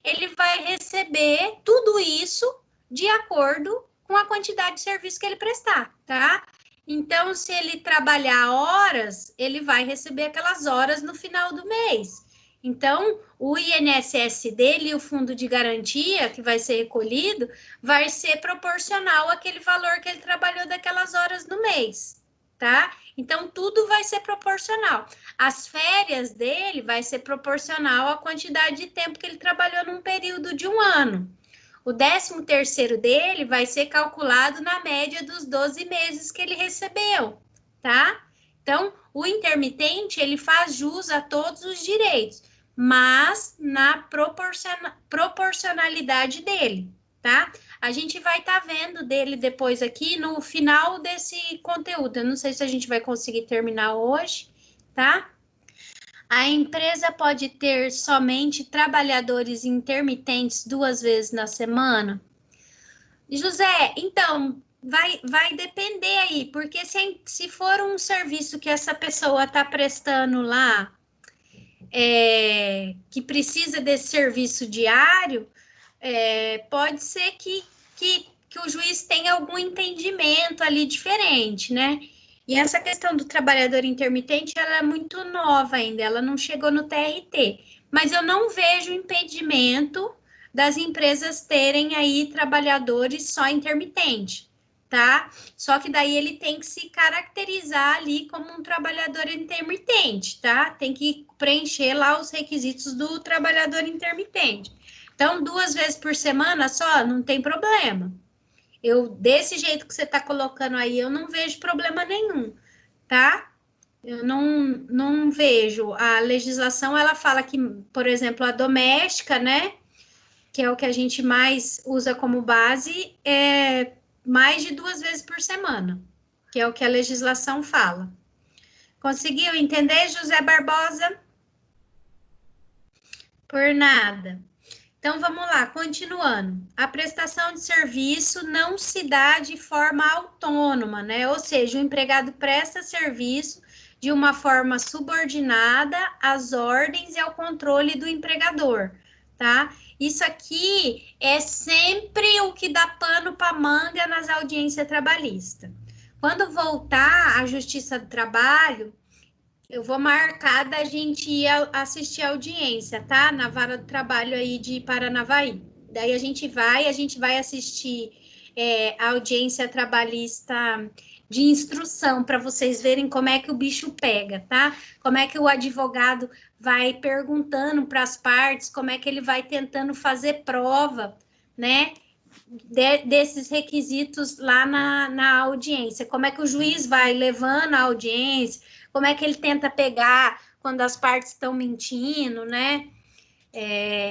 ele vai receber tudo isso de acordo com a quantidade de serviço que ele prestar, tá? Então, se ele trabalhar horas, ele vai receber aquelas horas no final do mês. Então, o INSS dele e o fundo de garantia que vai ser recolhido vai ser proporcional àquele valor que ele trabalhou daquelas horas no mês, tá? Então, tudo vai ser proporcional. As férias dele vai ser proporcional à quantidade de tempo que ele trabalhou num período de 1 ano. O 13º dele vai ser calculado na média dos 12 meses que ele recebeu, tá? Então, o intermitente, ele faz jus a todos os direitos, mas na proporcionalidade dele, tá? A gente vai estar vendo dele depois aqui no final desse conteúdo. Eu não sei se a gente vai conseguir terminar hoje, tá? A empresa pode ter somente trabalhadores intermitentes 2 vezes na semana? José, então, vai depender aí, porque se for um serviço que essa pessoa está prestando lá, que precisa desse serviço diário, pode ser que o juiz tenha algum entendimento ali diferente, né? E essa questão do trabalhador intermitente, ela é muito nova ainda, ela não chegou no TRT. Mas eu não vejo impedimento das empresas terem aí trabalhadores só intermitente, tá? Só que daí ele tem que se caracterizar ali como um trabalhador intermitente, tá? Tem que preencher lá os requisitos do trabalhador intermitente. Então, 2 vezes por semana só, não tem problema. Desse jeito que você está colocando aí, eu não vejo problema nenhum, tá? Eu não vejo. A legislação, ela fala que, por exemplo, a doméstica, né? Que é o que a gente mais usa como base, é mais de 2 vezes por semana, que é o que a legislação fala. Conseguiu entender, José Barbosa? Por nada. Então, vamos lá, continuando. A prestação de serviço não se dá de forma autônoma, né? Ou seja, o empregado presta serviço de uma forma subordinada às ordens e ao controle do empregador, tá? Isso aqui é sempre o que dá pano para manga nas audiências trabalhistas. Quando voltar à Justiça do Trabalho, eu vou marcar da gente ir assistir a audiência, tá? Na Vara do Trabalho aí de Paranavaí. Daí a gente vai assistir a audiência trabalhista de instrução, para vocês verem como é que o bicho pega, tá? Como é que o advogado vai perguntando para as partes, como é que ele vai tentando fazer prova, né? Desses requisitos lá na audiência. Como é que o juiz vai levando a audiência, como é que ele tenta pegar quando as partes estão mentindo, né?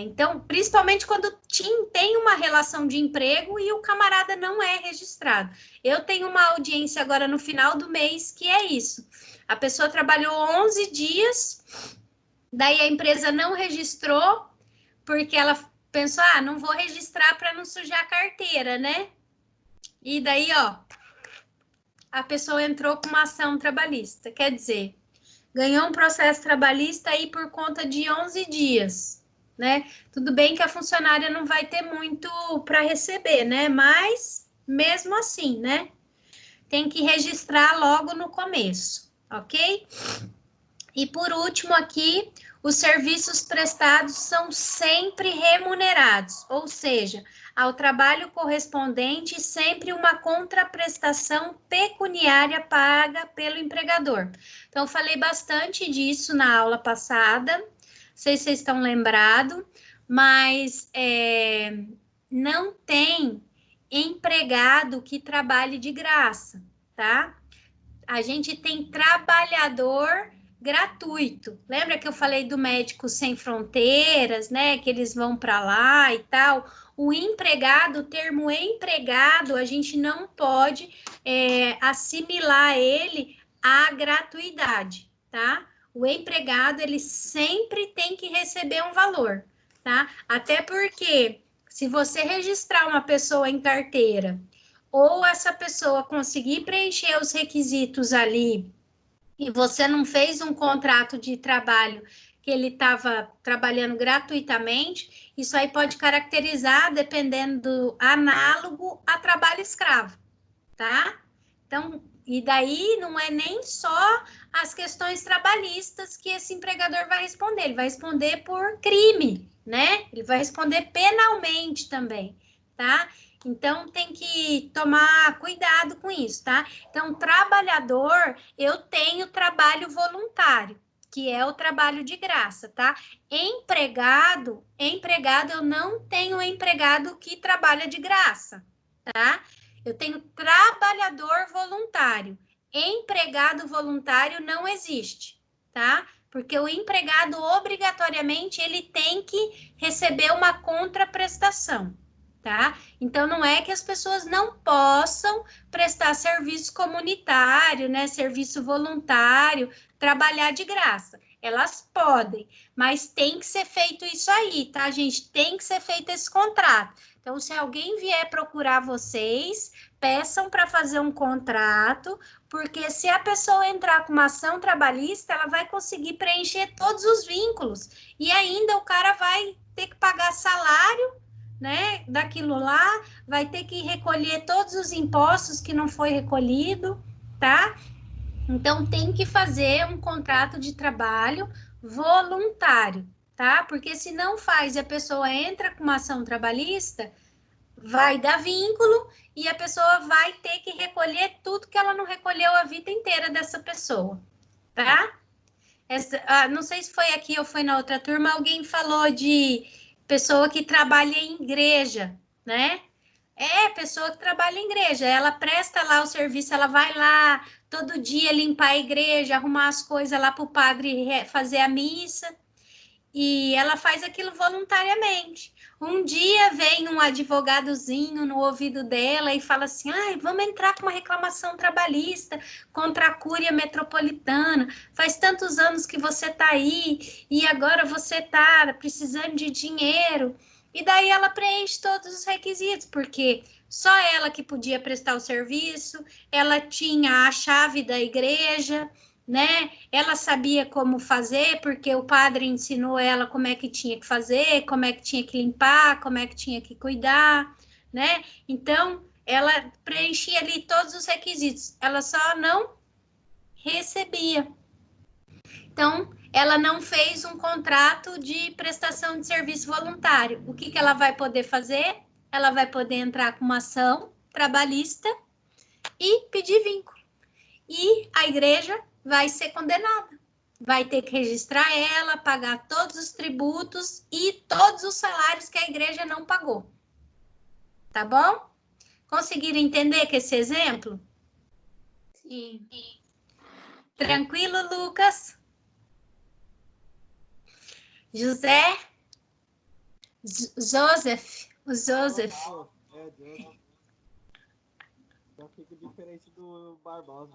Então, principalmente quando tem uma relação de emprego e o camarada não é registrado. Eu tenho uma audiência agora no final do mês que é isso. A pessoa trabalhou 11 dias, daí a empresa não registrou, porque ela pensou, não vou registrar para não sujar a carteira, né? E daí, ó, a pessoa entrou com uma ação trabalhista. Quer dizer, ganhou um processo trabalhista aí por conta de 11 dias, né? Tudo bem que a funcionária não vai ter muito para receber, né? Mas, mesmo assim, né? Tem que registrar logo no começo, ok? E por último aqui, os serviços prestados são sempre remunerados, ou seja, ao trabalho correspondente sempre uma contraprestação pecuniária paga pelo empregador. Então, falei bastante disso na aula passada, não sei se vocês estão lembrados, mas não tem empregado que trabalhe de graça, tá? A gente tem trabalhador gratuito. Lembra que eu falei do Médicos Sem Fronteiras, né? Que eles vão para lá e tal. O empregado, o termo empregado, a gente não pode assimilar ele à gratuidade, tá? O empregado, ele sempre tem que receber um valor, tá? Até porque, se você registrar uma pessoa em carteira, ou essa pessoa conseguir preencher os requisitos ali, e você não fez um contrato de trabalho que ele estava trabalhando gratuitamente, isso aí pode caracterizar, dependendo do análogo, a trabalho escravo, tá? Então, e daí não é nem só as questões trabalhistas que esse empregador vai responder, ele vai responder por crime, né? Ele vai responder penalmente também, tá? Então, tem que tomar cuidado com isso, tá? Então, trabalhador, eu tenho trabalho voluntário, que é o trabalho de graça, tá? Empregado, eu não tenho empregado que trabalha de graça, tá? Eu tenho trabalhador voluntário. Empregado voluntário não existe, tá? Porque o empregado, obrigatoriamente, ele tem que receber uma contraprestação, tá? Então, não é que as pessoas não possam prestar serviço comunitário, né? Serviço voluntário, trabalhar de graça. Elas podem, mas tem que ser feito isso aí, tá, gente? Tem que ser feito esse contrato. Então, se alguém vier procurar vocês, peçam para fazer um contrato, porque se a pessoa entrar com uma ação trabalhista, ela vai conseguir preencher todos os vínculos. E ainda o cara vai ter que pagar salário, né, daquilo lá, vai ter que recolher todos os impostos que não foi recolhido, tá? Então, tem que fazer um contrato de trabalho voluntário, tá? Porque se não faz e a pessoa entra com uma ação trabalhista, vai dar vínculo e a pessoa vai ter que recolher tudo que ela não recolheu a vida inteira dessa pessoa, tá? Não sei se foi aqui ou foi na outra turma, alguém falou de pessoa que trabalha em igreja, né? Pessoa que trabalha em igreja, ela presta lá o serviço, ela vai lá todo dia limpar a igreja, arrumar as coisas lá para o padre fazer a missa, e ela faz aquilo voluntariamente. Um dia vem um advogadozinho no ouvido dela e fala assim, vamos entrar com uma reclamação trabalhista contra a Cúria Metropolitana, faz tantos anos que você está aí, e agora você está precisando de dinheiro. E daí ela preenche todos os requisitos, porque só ela que podia prestar o serviço, ela tinha a chave da igreja, né? Ela sabia como fazer, porque o padre ensinou ela como é que tinha que fazer, como é que tinha que limpar, como é que tinha que cuidar, né? Então, ela preenchia ali todos os requisitos, ela só não recebia. Então, ela não fez um contrato de prestação de serviço voluntário. O que ela vai poder fazer? Ela vai poder entrar com uma ação trabalhista e pedir vínculo. E a igreja vai ser condenada. Vai ter que registrar ela, pagar todos os tributos e todos os salários que a igreja não pagou. Tá bom? Conseguiram entender que esse exemplo? Sim. Tranquilo, Lucas? José? Joseph? O Joseph. Joseph. Só fica diferente do Barbosa.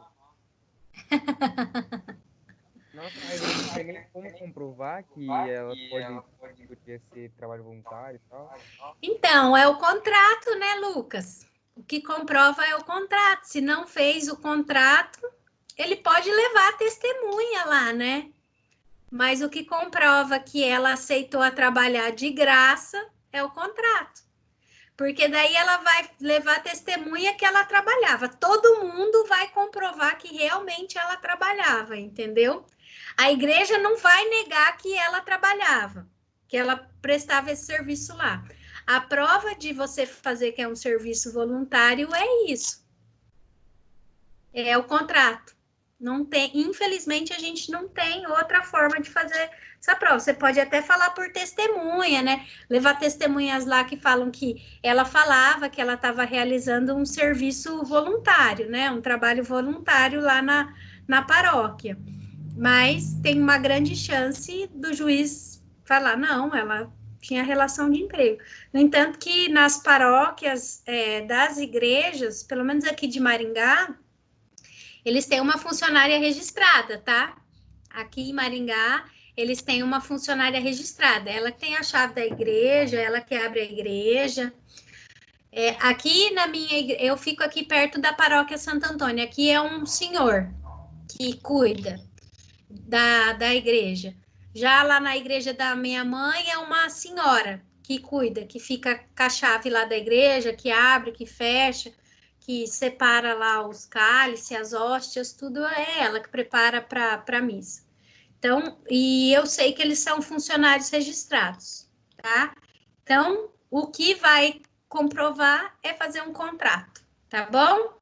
Nossa, mas eu não sei nem como comprovar que ela podia ser trabalho voluntário e tal. Então, é o contrato, né, Lucas? O que comprova é o contrato. Se não fez o contrato, ele pode levar a testemunha lá, né? Mas o que comprova que ela aceitou a trabalhar de graça é o contrato. Porque daí ela vai levar a testemunha que ela trabalhava. Todo mundo vai comprovar que realmente ela trabalhava, entendeu? A igreja não vai negar que ela trabalhava, que ela prestava esse serviço lá. A prova de você fazer que é um serviço voluntário é isso. É o contrato. Não tem, infelizmente, a gente não tem outra forma de fazer essa prova. Você pode até falar por testemunha, né? Levar testemunhas lá que falam que ela falava que ela estava realizando um serviço voluntário, né? Um trabalho voluntário lá na paróquia. Mas tem uma grande chance do juiz falar, não, ela tinha relação de emprego. No entanto, que nas paróquias das igrejas, pelo menos aqui de Maringá, eles têm uma funcionária registrada, tá? Aqui em Maringá, eles têm uma funcionária registrada. Ela que tem a chave da igreja, ela que abre a igreja. Aqui na minha igreja, eu fico aqui perto da paróquia Santo Antônio. Aqui é um senhor que cuida da igreja. Já lá na igreja da minha mãe é uma senhora que cuida, que fica com a chave lá da igreja, que abre, que fecha, que separa lá os cálices, as hóstias, tudo é ela que prepara para a missa. Então, e eu sei que eles são funcionários registrados, tá? Então, o que vai comprovar é fazer um contrato, tá bom?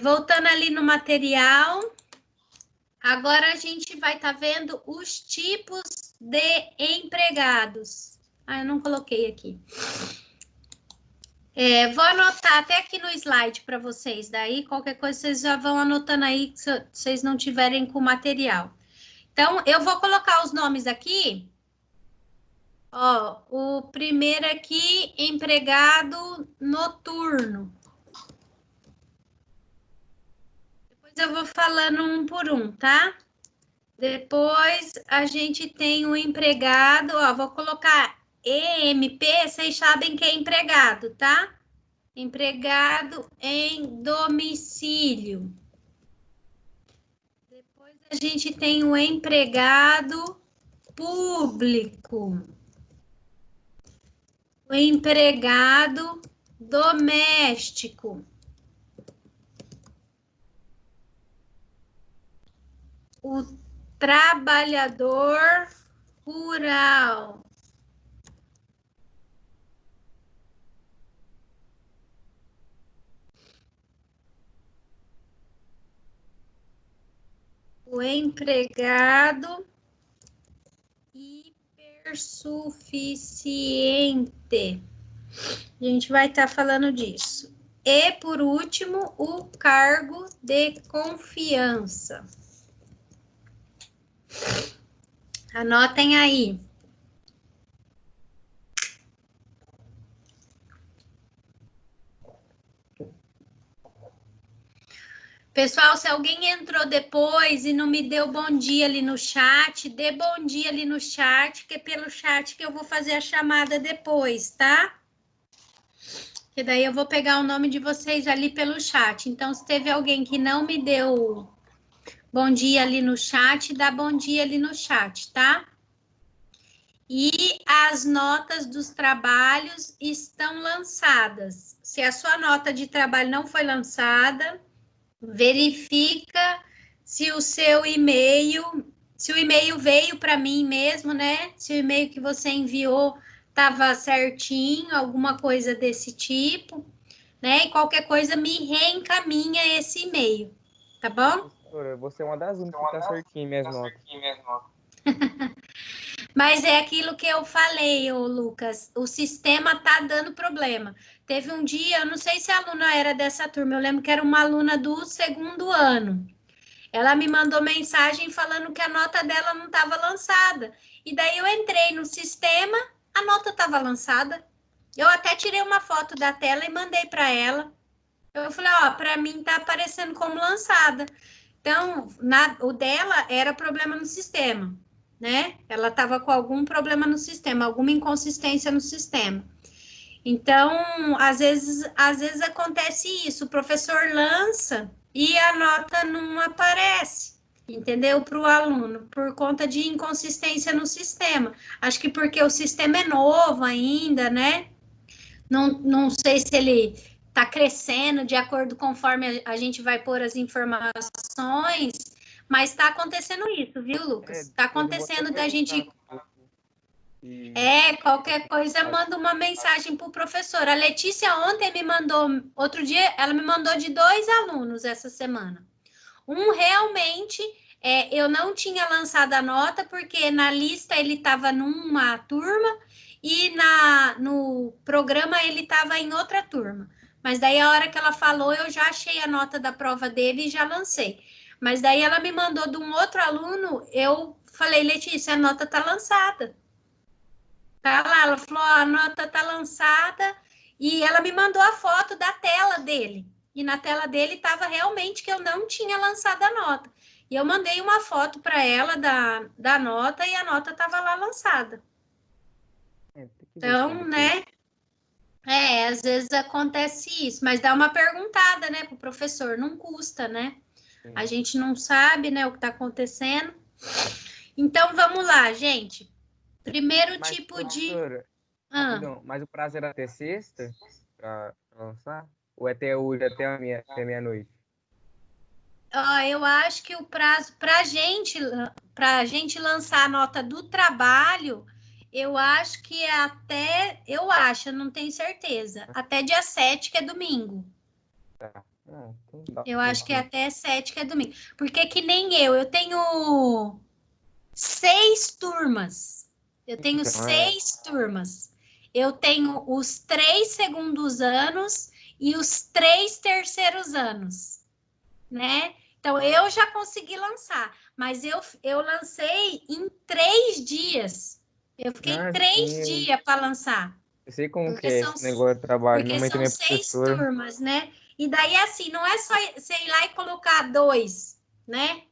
Voltando ali no material, agora a gente vai estar vendo os tipos de empregados. Eu não coloquei aqui. Vou anotar até aqui no slide para vocês, daí qualquer coisa vocês já vão anotando aí, se vocês não tiverem com material. Então, eu vou colocar os nomes aqui. Ó, o primeiro aqui, empregado noturno. Depois eu vou falando um por um, tá? Depois a gente tem o empregado, ó, vou colocar EMP, vocês sabem que é empregado, tá? Empregado em domicílio. Depois a gente tem o empregado público. O empregado doméstico. O trabalhador rural. O empregado hipersuficiente. A gente vai estar falando disso. E, por último, o cargo de confiança. Anotem aí. Pessoal, se alguém entrou depois e não me deu bom dia ali no chat, dê bom dia ali no chat, que é pelo chat que eu vou fazer a chamada depois, tá? Que daí eu vou pegar o nome de vocês ali pelo chat. Então, se teve alguém que não me deu bom dia ali no chat, dá bom dia ali no chat, tá? E as notas dos trabalhos estão lançadas. Se a sua nota de trabalho não foi lançada, verifica se o seu e-mail, se o e-mail veio para mim mesmo, né? Se o e-mail que você enviou estava certinho, alguma coisa desse tipo, né? E qualquer coisa me reencaminha esse e-mail, tá bom? Professora, você é uma das únicas que tá certinho minhas notas. Mas é aquilo que eu falei, ô Lucas, o sistema tá dando problema. Teve um dia, eu não sei se a aluna era dessa turma, eu lembro que era uma aluna do segundo ano. Ela me mandou mensagem falando que a nota dela não estava lançada. E daí eu entrei no sistema, a nota estava lançada. Eu até tirei uma foto da tela e mandei para ela. Eu falei, ó, para mim tá aparecendo como lançada. Então, o dela era problema no sistema, né? Ela estava com algum problema no sistema, alguma inconsistência no sistema. Então, às vezes acontece isso, o professor lança e a nota não aparece, entendeu? Para o aluno, por conta de inconsistência no sistema. Acho que porque o sistema é novo ainda, né? Não sei se ele está crescendo de acordo conforme a gente vai pôr as informações, mas está acontecendo isso, viu, Lucas? Está Depois eu vou até acontecendo da gente. perguntar pro povo se Qualquer coisa, manda uma mensagem para o professor. A Letícia ontem me mandou, outro dia, ela me mandou de 2 alunos essa semana. Um realmente, eu não tinha lançado a nota, porque na lista ele estava numa turma e no programa ele estava em outra turma. Mas daí a hora que ela falou, eu já achei a nota da prova dele e já lancei. Mas daí ela me mandou de um outro aluno, eu falei, Letícia, a nota está lançada. Tá lá, ela falou, a nota tá lançada e ela me mandou a foto da tela dele. E na tela dele estava realmente que eu não tinha lançado a nota. E eu mandei uma foto para ela da nota e a nota estava lá lançada. tem que Então, verificar depois. né? Às vezes acontece isso, mas dá uma perguntada, né, pro professor, não custa, né? A Sim. gente não sabe, né, o que está acontecendo. Então, vamos lá, gente. Primeiro Mas, tipo de... professora, rapidão, mas o prazo era até sexta para lançar? Ou é até hoje, até meia-noite? Eu acho que o prazo para a gente lançar a nota do trabalho, eu acho que é até, eu não tenho certeza, até dia 7, que é domingo. Tá. Então dá Eu acho que é tempinho. até 7, que é domingo. Porque que nem eu tenho 6 turmas. Eu tenho Então, 6 turmas. Eu tenho os 3 segundos anos e os 3 terceiros anos, né? Então, eu já consegui lançar, mas eu lancei em 3 dias. Eu fiquei sim, 3 dias para lançar, eu sei como que porque é são, esse negócio de trabalho. Minha porque mãe são também é 6 professora. turmas, né? E daí, assim, não é só você ir lá e colocar 2, né?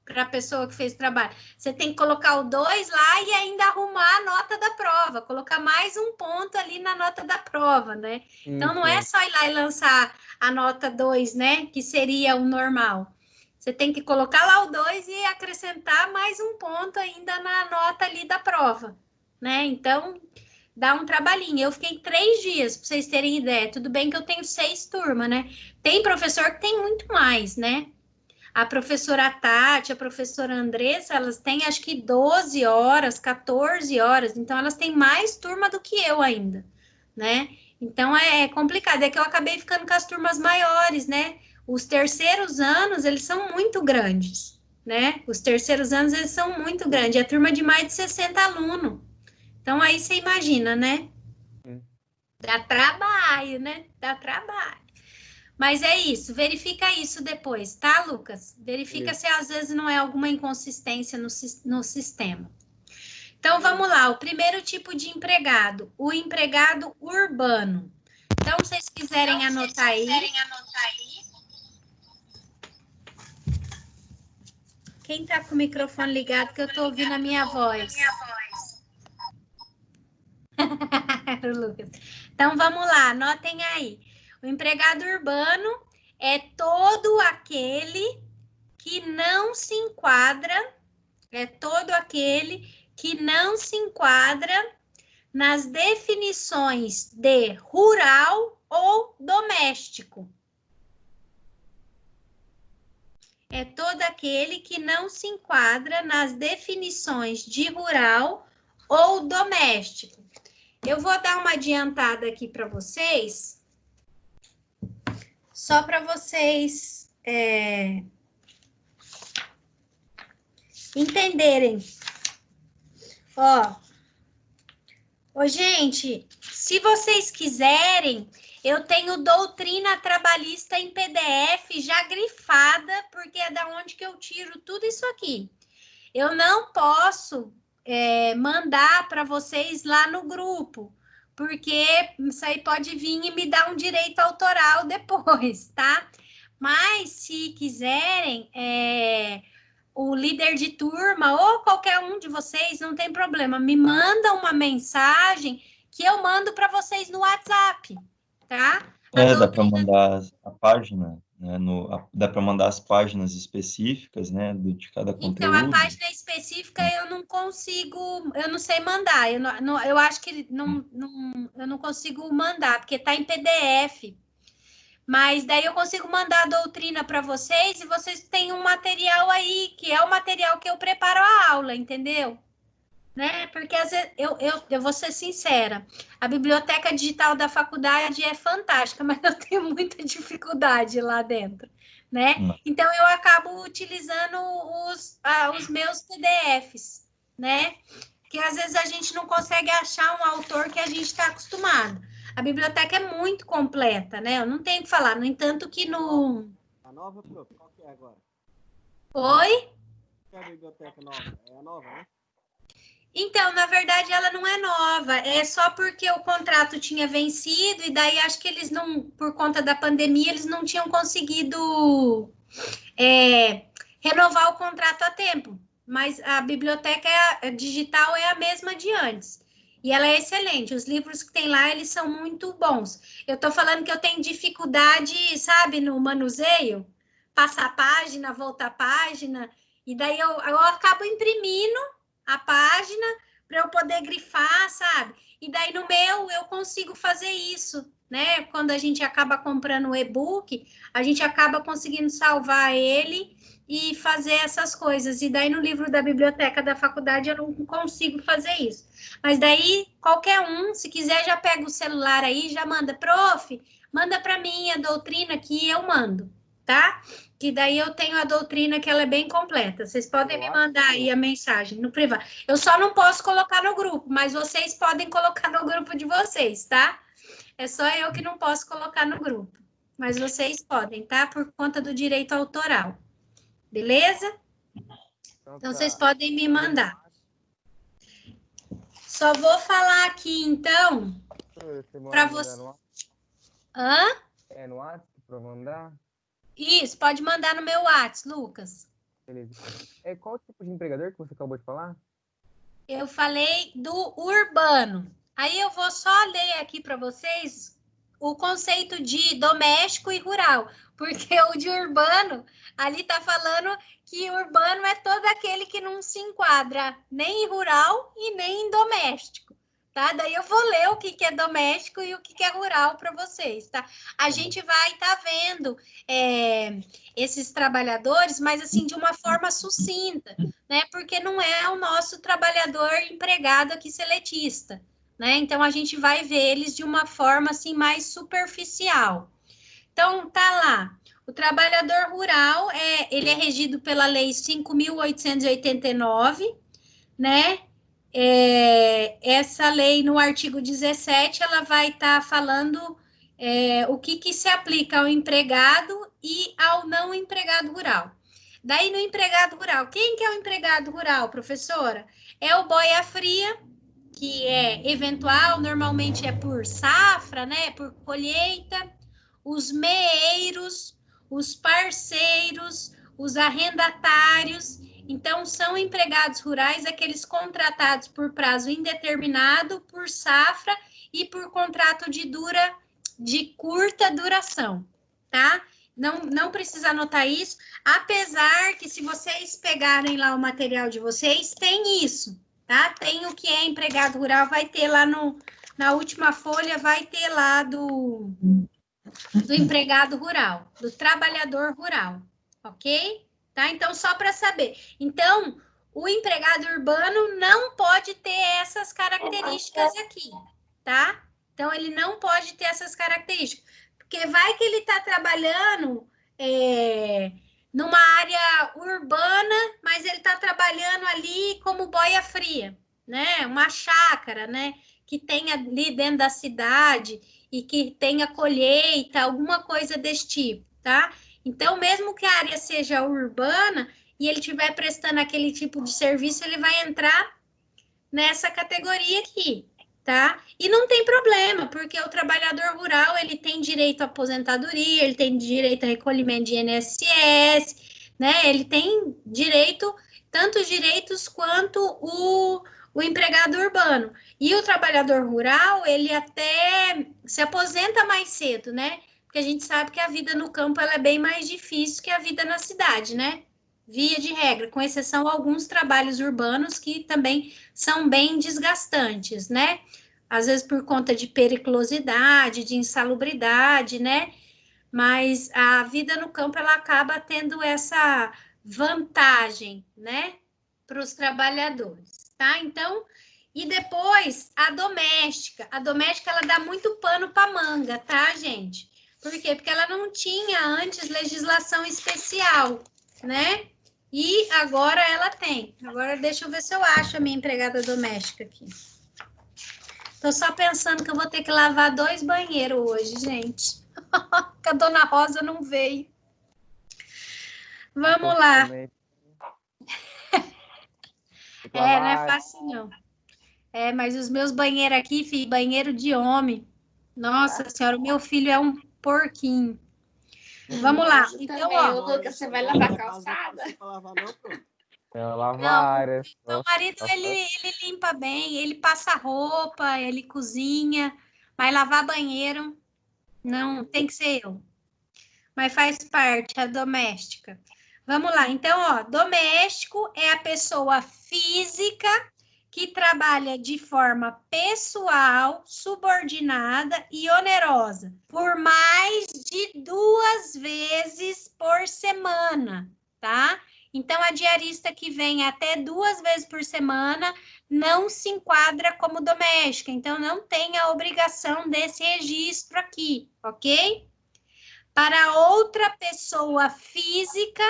Para a pessoa que fez o trabalho. Você tem que colocar o 2 lá e ainda arrumar a nota da prova, colocar mais um ponto ali na nota da prova, né? Sim, Então, não é sim. só ir lá e lançar a nota 2, né? Que seria o normal. Você tem que colocar lá o 2 e acrescentar mais um ponto ainda na nota ali da prova, né? Então, dá um trabalhinho. Eu fiquei 3 dias, para vocês terem ideia. Tudo bem que eu tenho 6 turmas, né? Tem professor que tem muito mais, né? A professora Tati, a professora Andressa, elas têm acho que 12 horas, 14 horas, então elas têm mais turma do que eu ainda, né? Então é complicado, é que eu acabei ficando com as turmas maiores, né? Os terceiros anos, eles são muito grandes, né? Os terceiros anos, eles são muito grandes, é turma de mais de 60 alunos. Então aí você imagina, né? Dá trabalho, né? Dá trabalho. Mas é isso, verifica isso depois, tá, Lucas? Verifica se às vezes não é alguma inconsistência no sistema. Então, vamos lá, o primeiro tipo de empregado, o empregado urbano. Então, se vocês quiserem anotar aí. Quem tá com o microfone ligado que eu tô ouvindo a minha voz? Lucas. Então, vamos lá, anotem aí. O empregado urbano é todo aquele que não se enquadra, nas definições de rural ou doméstico. É todo aquele que não se enquadra nas definições de rural ou doméstico. Eu vou dar uma adiantada aqui para vocês, só para vocês entenderem. Gente, se vocês quiserem, eu tenho doutrina trabalhista em PDF já grifada, porque é da onde que eu tiro tudo isso aqui. Eu não posso mandar para vocês lá no grupo, porque isso aí pode vir e me dar um direito autoral depois, tá? Mas se quiserem, o líder de turma ou qualquer um de vocês, não tem problema, me manda uma mensagem que eu mando para vocês no WhatsApp, tá? Dá para mandar a página, né? Dá para mandar as páginas específicas, né? De cada conteúdo. Então, a página específica eu não consigo, eu não sei mandar, eu acho que eu não consigo mandar, porque está em PDF. Mas daí eu consigo mandar a doutrina para vocês e vocês têm um material aí, que é o material que eu preparo a aula, entendeu? Né? Porque às vezes, eu vou ser sincera, a biblioteca digital da faculdade é fantástica, mas eu tenho muita dificuldade lá dentro, né? Então eu acabo utilizando os meus PDFs, né? Que às vezes a gente não consegue achar um autor que a gente está acostumado. A biblioteca é muito completa, né? Eu não tenho o que falar, no entanto que no... A nova, prof, qual que é agora? Oi? Qual é a biblioteca nova? É a nova, né? Então, na verdade, ela não é nova, é só porque o contrato tinha vencido e daí acho que eles não, por conta da pandemia, eles não tinham conseguido renovar o contrato a tempo. Mas a biblioteca digital é a mesma de antes. E ela é excelente, os livros que tem lá, eles são muito bons. Eu tô falando que eu tenho dificuldade, sabe, no manuseio, passar a página, voltar a página, e daí eu acabo imprimindo a página para eu poder grifar, sabe? E daí no meu eu consigo fazer isso, né? Quando a gente acaba comprando o e-book, a gente acaba conseguindo salvar ele e fazer essas coisas. E daí no livro da biblioteca da faculdade eu não consigo fazer isso. Mas daí qualquer um, se quiser, já pega o celular aí, já manda, prof, manda para mim a doutrina que eu mando, tá? Que daí eu tenho a doutrina que ela é bem completa. Vocês podem me mandar aí a mensagem no privado. Eu só não posso colocar no grupo, mas vocês podem colocar no grupo de vocês, tá? É só eu que não posso colocar no grupo. Mas vocês podem, tá? Por conta do direito autoral. Beleza? Então, vocês podem me mandar. Só vou falar aqui, então, para você... Hã? É no WhatsApp para mandar? Isso, pode mandar no meu WhatsApp, Lucas. Beleza. Qual tipo de empregador que você acabou de falar? Eu falei do urbano. Aí eu vou só ler aqui para vocês o conceito de doméstico e rural, porque o de urbano, ali tá falando que urbano é todo aquele que não se enquadra nem em rural e nem em doméstico, tá? Daí eu vou ler o que é doméstico e o que é rural para vocês, tá? A gente vai estar vendo esses trabalhadores, mas assim, de uma forma sucinta, né? Porque não é o nosso trabalhador empregado aqui seletista, né? Então, a gente vai ver eles de uma forma, assim, mais superficial. Então, tá lá. O trabalhador rural, ele é regido pela Lei 5.889, né? Essa lei, no artigo 17, ela vai estar falando o que se aplica ao empregado e ao não empregado rural. Daí, no empregado rural, quem que é o empregado rural, professora? É o boia fria, que é eventual, normalmente é por safra, né? Por colheita, os meeiros, os parceiros, os arrendatários. Então, são empregados rurais aqueles contratados por prazo indeterminado, por safra e por contrato de curta duração, tá? Não precisa anotar isso, apesar que se vocês pegarem lá o material de vocês, tem isso, tá? Tem o que é empregado rural, vai ter lá na última folha, vai ter lá do empregado rural, do trabalhador rural, ok? Tá? Então, só para saber. Então, o empregado urbano não pode ter essas características aqui, tá? Então, ele não pode ter essas características, porque vai que ele está trabalhando numa área urbana, mas ele está trabalhando ali como boia fria, né? Uma chácara, né? Que tem ali dentro da cidade e que tenha colheita, alguma coisa desse tipo, tá? Então, mesmo que a área seja urbana e ele estiver prestando aquele tipo de serviço, ele vai entrar nessa categoria aqui, tá? E não tem problema, porque o trabalhador rural, ele tem direito à aposentadoria, ele tem direito a recolhimento de INSS, né? Ele tem direito, tantos direitos quanto o empregado urbano. E o trabalhador rural, ele até se aposenta mais cedo, né? Porque a gente sabe que a vida no campo ela é bem mais difícil que a vida na cidade, né? Via de regra, com exceção a alguns trabalhos urbanos que também são bem desgastantes, né? Às vezes por conta de periculosidade, de insalubridade, né? Mas a vida no campo ela acaba tendo essa vantagem, né? Para os trabalhadores, tá? Então, e depois a doméstica. A doméstica ela dá muito pano para manga, tá, gente? Por quê? Porque ela não tinha antes legislação especial, né? E agora ela tem. Agora deixa eu ver se eu acho a minha empregada doméstica aqui. Tô só pensando que eu vou ter que lavar 2 banheiros hoje, gente. Que a dona Rosa não veio. Vamos lá. Não é fácil não. Mas os meus banheiros aqui, filho, banheiro de homem. Nossa senhora, o meu filho é um porquinho. Vamos lá. Então, ó. Lucas, você vai lavar a calçada? Meu marido, ele limpa bem, ele passa roupa, ele cozinha, mas lavar banheiro, não, tem que ser eu. Mas faz parte, a doméstica. Vamos lá, então, ó, doméstico é a pessoa física que trabalha de forma pessoal, subordinada e onerosa, por mais de 2 vezes por semana, tá? Então, a diarista que vem até 2 vezes por semana não se enquadra como doméstica, então não tem a obrigação desse registro aqui, ok? Para outra pessoa física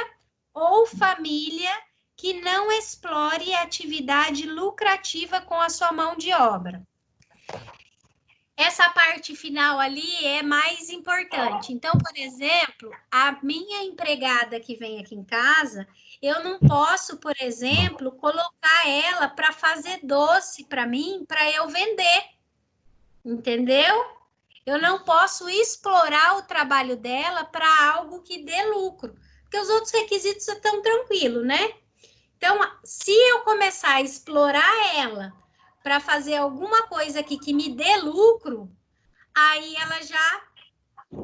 ou família que não explore atividade lucrativa com a sua mão de obra. Essa parte final ali é mais importante. Então, por exemplo, a minha empregada que vem aqui em casa, eu não posso, por exemplo, colocar ela para fazer doce para mim, para eu vender. Entendeu? Eu não posso explorar o trabalho dela para algo que dê lucro. Porque os outros requisitos estão tranquilos, né? Então, se eu começar a explorar ela para fazer alguma coisa aqui que me dê lucro, aí ela já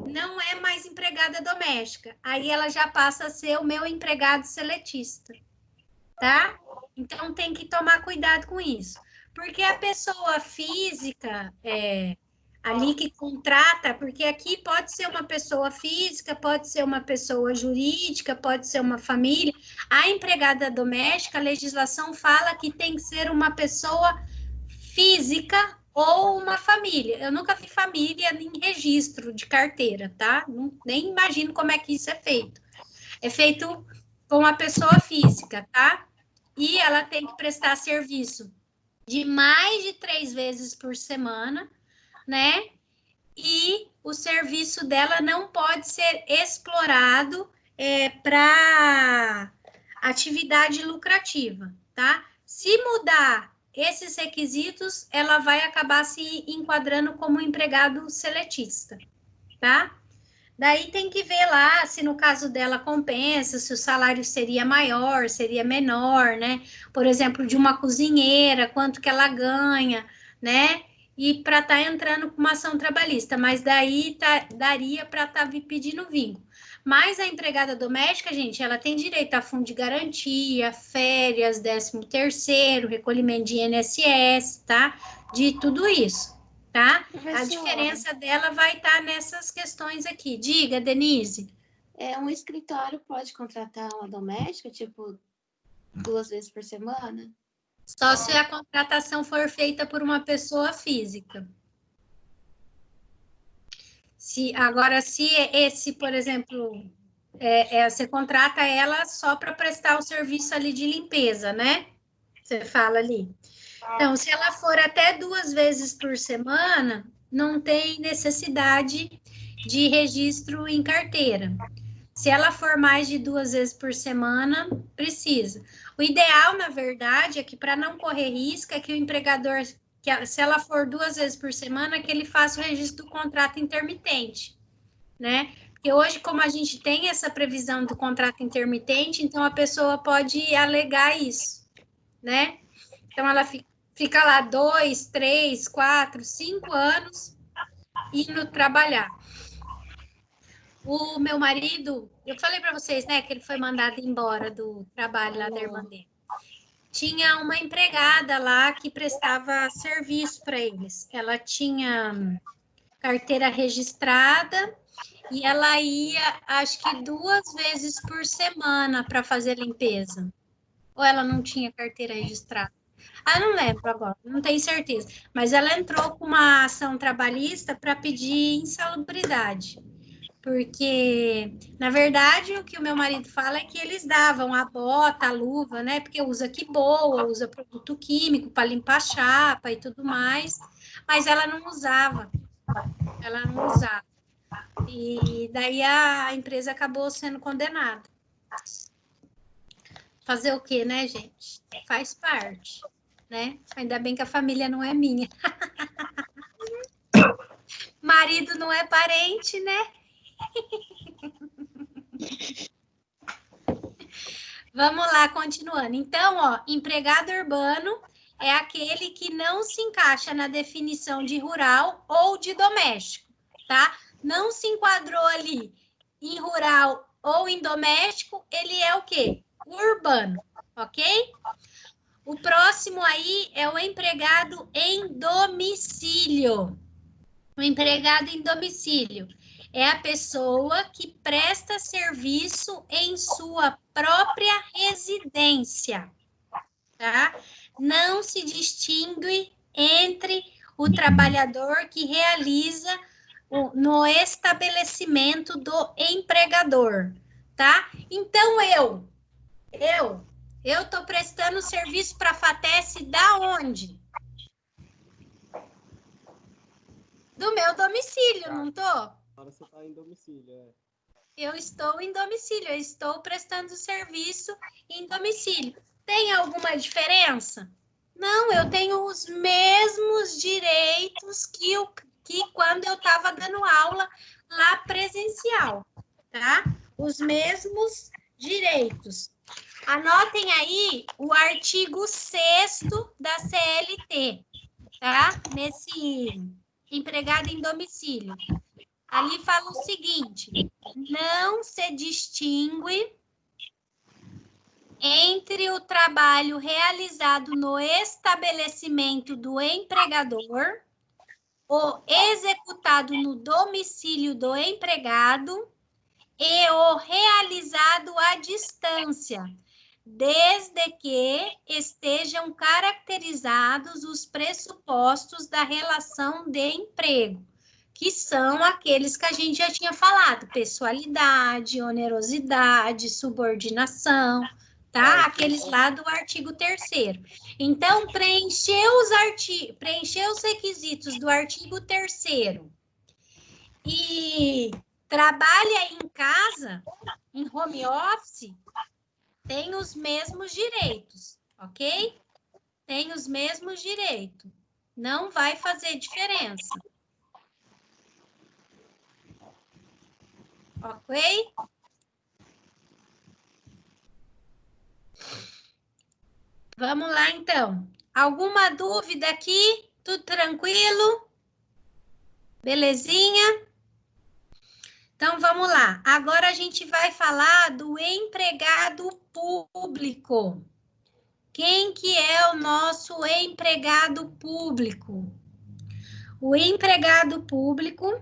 não é mais empregada doméstica. Aí ela já passa a ser o meu empregado seletista, tá? Então, tem que tomar cuidado com isso. Porque a pessoa física ali que contrata, porque aqui pode ser uma pessoa física, pode ser uma pessoa jurídica, pode ser uma família. A empregada doméstica, a legislação fala que tem que ser uma pessoa física ou uma família. Eu nunca vi família em registro de carteira, tá? Nem imagino como é que isso é feito. É feito com a pessoa física, tá? E ela tem que prestar serviço de mais de 3 vezes por semana, né? E o serviço dela não pode ser explorado para atividade lucrativa, tá? Se mudar esses requisitos, ela vai acabar se enquadrando como empregado seletista, tá? Daí tem que ver lá se no caso dela compensa, se o salário seria maior, seria menor, né? Por exemplo, de uma cozinheira, quanto que ela ganha, né? E para estar entrando com uma ação trabalhista, mas daí daria para estar pedindo vínculo. Mas a empregada doméstica, gente, ela tem direito a fundo de garantia, férias, 13º, recolhimento de INSS, tá? De tudo isso. Tá? A diferença dela vai estar nessas questões aqui. Diga, Denise. Um escritório pode contratar uma doméstica, tipo, 2 vezes por semana? Só se a contratação for feita por uma pessoa física. Agora, se esse, por exemplo, você contrata ela só para prestar o serviço ali de limpeza, né? Você fala ali. Então, se ela for até 2 vezes por semana, não tem necessidade de registro em carteira. Se ela for mais de 2 vezes por semana, precisa. O ideal, na verdade, é que para não correr risco, é que o empregador, se ela for 2 vezes por semana, que ele faça o registro do contrato intermitente, né? Porque hoje, como a gente tem essa previsão do contrato intermitente, então a pessoa pode alegar isso, né? Então, ela fica lá 2, 3, 4, 5 anos indo trabalhar. O meu marido, eu falei para vocês, né, que ele foi mandado embora do trabalho lá da irmã dele. Tinha uma empregada lá que prestava serviço para eles. Ela tinha carteira registrada e ela ia, acho que 2 vezes por semana para fazer limpeza. Ou ela não tinha carteira registrada? Não lembro agora, não tenho certeza. Mas ela entrou com uma ação trabalhista para pedir insalubridade. Porque, na verdade, o que o meu marido fala é que eles davam a bota, a luva, né? Porque usa que boa, usa produto químico para limpar a chapa e tudo mais. Mas ela não usava. Ela não usava. E daí a empresa acabou sendo condenada. Fazer o quê, né, gente? Faz parte. Né? Ainda bem que a família não é minha. Marido não é parente, né? Vamos lá, continuando. Então, ó, empregado urbano é aquele que não se encaixa na definição de rural ou de doméstico, tá? Não se enquadrou ali em rural ou em doméstico, ele é o quê? Urbano, ok? O próximo aí é o empregado em domicílio. O empregado em domicílio é a pessoa que presta serviço em sua própria residência, tá? Não se distingue entre o trabalhador que realiza no estabelecimento do empregador, tá? Então, eu estou prestando serviço para a FATES da onde? Do meu domicílio, não tô? Agora você está em domicílio, Eu estou em domicílio, eu estou prestando serviço em domicílio. Tem alguma diferença? Não, eu tenho os mesmos direitos que quando eu estava dando aula lá presencial, tá? Os mesmos direitos. Anotem aí o artigo 6º da CLT, tá? Nesse empregado em domicílio. Ali fala o seguinte: não se distingue entre o trabalho realizado no estabelecimento do empregador, o executado no domicílio do empregado e o realizado à distância, desde que estejam caracterizados os pressupostos da relação de emprego, que são aqueles que a gente já tinha falado, pessoalidade, onerosidade, subordinação, tá? Aqueles lá do artigo 3º. Então, preencher os requisitos do artigo 3º e trabalha em casa, em home office, tem os mesmos direitos, ok? Tem os mesmos direitos. Não vai fazer diferença. Ok? Vamos lá, então. Alguma dúvida aqui? Tudo tranquilo? Belezinha? Então, vamos lá. Agora a gente vai falar do empregado público. Quem que é o nosso empregado público? O empregado público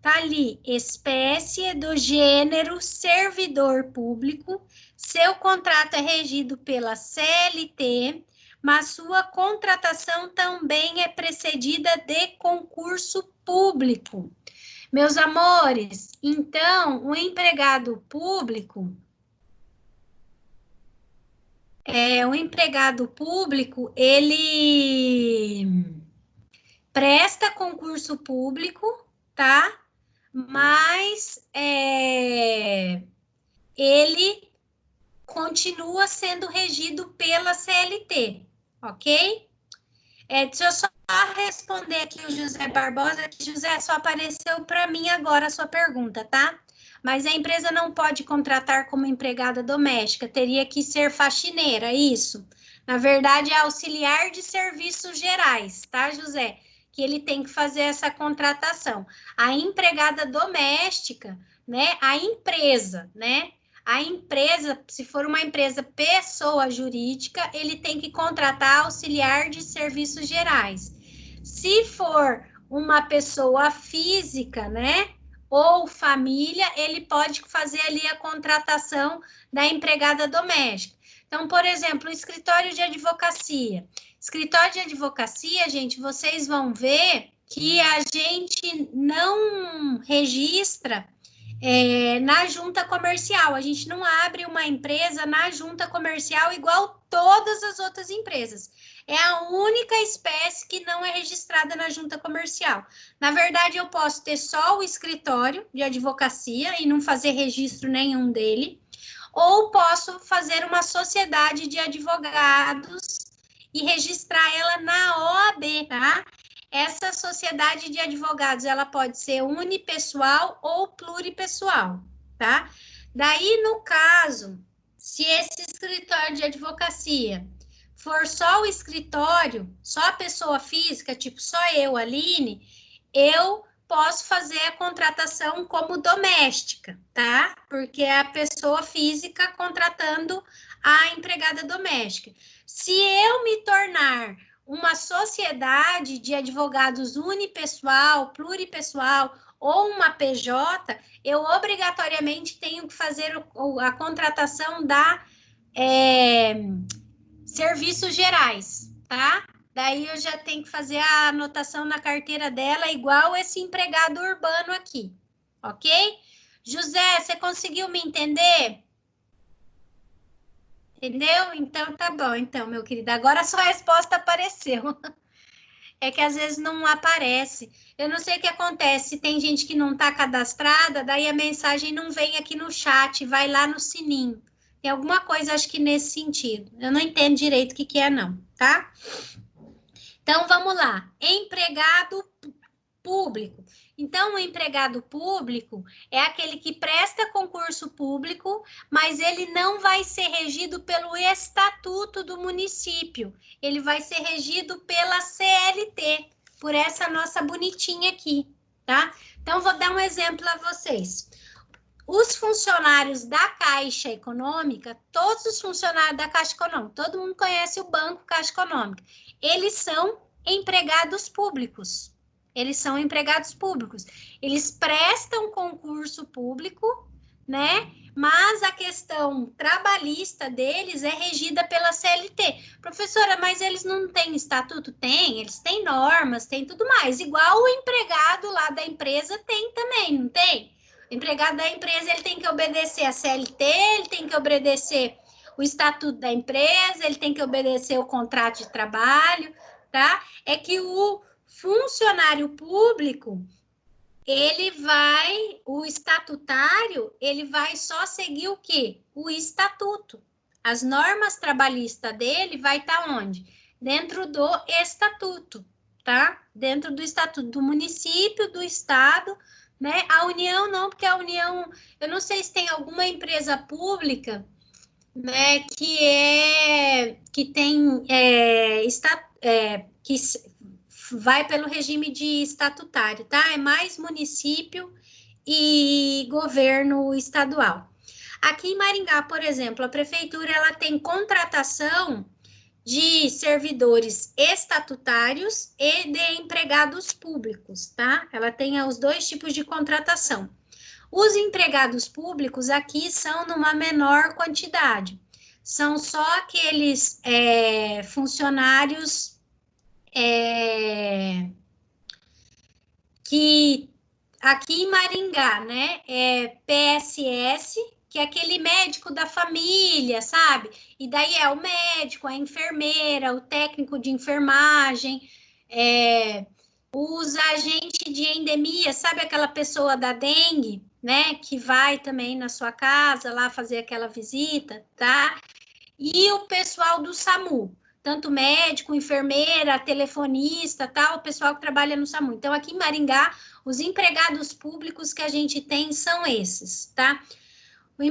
tá ali, espécie do gênero servidor público. Seu contrato é regido pela CLT, mas sua contratação também é precedida de concurso público. Meus amores, então, o empregado público, ele presta concurso público, tá? Mas ele continua sendo regido pela CLT, ok? Deixa eu só responder aqui o José Barbosa. José, só apareceu para mim agora a sua pergunta, tá? Mas a empresa não pode contratar como empregada doméstica, teria que ser faxineira, isso. Na verdade, é auxiliar de serviços gerais, tá, José? Que ele tem que fazer essa contratação. A empregada doméstica, né? A empresa, né? A empresa, se for uma empresa pessoa jurídica, ele tem que contratar auxiliar de serviços gerais. Se for uma pessoa física, né? Ou família, ele pode fazer ali a contratação da empregada doméstica. Então, por exemplo, o escritório de advocacia. Escritório de advocacia, gente, vocês vão ver que a gente não registra na junta comercial. A gente não abre uma empresa na junta comercial igual todas as outras empresas. É a única espécie que não é registrada na junta comercial. Na verdade, eu posso ter só o escritório de advocacia e não fazer registro nenhum dele, ou posso fazer uma sociedade de advogados e registrar ela na OAB, tá? Essa sociedade de advogados, ela pode ser unipessoal ou pluripessoal, tá? Daí, no caso, se esse escritório de advocacia for só o escritório, só a pessoa física, tipo só eu, Aline, eu posso fazer a contratação como doméstica, tá? Porque é a pessoa física contratando a empregada doméstica. Se eu me tornar uma sociedade de advogados unipessoal, pluripessoal ou uma PJ, eu obrigatoriamente tenho que fazer a contratação da serviços gerais, tá? Daí eu já tenho que fazer a anotação na carteira dela, igual esse empregado urbano aqui, ok? José, você conseguiu me entender? Entendeu? Então, tá bom. Então, meu querido, agora a sua resposta apareceu. É que às vezes não aparece. Eu não sei o que acontece. Tem gente que não está cadastrada, daí a mensagem não vem aqui no chat, vai lá no sininho. Tem alguma coisa, acho que nesse sentido. Eu não entendo direito o que é, não, tá? Então, vamos lá. Empregado público. Então, o empregado público é aquele que presta concurso público, mas ele não vai ser regido pelo estatuto do município. Ele vai ser regido pela CLT, por essa nossa bonitinha aqui, tá? Então, vou dar um exemplo a vocês. Os funcionários da Caixa Econômica, todos os funcionários da Caixa Econômica, todo mundo conhece o Banco Caixa Econômica, eles são empregados públicos. Eles são empregados públicos. Eles prestam concurso público, né? Mas a questão trabalhista deles é regida pela CLT. Professora, mas eles não têm estatuto? Tem, eles têm normas, tem tudo mais. Igual o empregado lá da empresa tem também, não tem? O empregado da empresa, ele tem que obedecer a CLT, ele tem que obedecer o estatuto da empresa, ele tem que obedecer o contrato de trabalho, tá? É que o funcionário público, o estatutário, ele vai só seguir o quê? O estatuto. As normas trabalhistas dele vai estar onde? Dentro do estatuto, tá? Dentro do estatuto do município, do estado, né? A União não, porque a União, eu não sei se tem alguma empresa pública, né, que tem, que vai pelo regime de estatutário, tá? É mais município e governo estadual. Aqui em Maringá, por exemplo, a prefeitura ela tem contratação de servidores estatutários e de empregados públicos, tá? Ela tem os dois tipos de contratação. Os empregados públicos aqui são numa menor quantidade. São só aqueles funcionários que aqui em Maringá, né, PSS, que é aquele médico da família, sabe? E daí é o médico, a enfermeira, o técnico de enfermagem, os agentes de endemia, sabe aquela pessoa da dengue, né, que vai também na sua casa lá fazer aquela visita, tá? E o pessoal do SAMU, tanto médico, enfermeira, telefonista, tal, o pessoal que trabalha no SAMU. Então, aqui em Maringá, os empregados públicos que a gente tem são esses, tá? O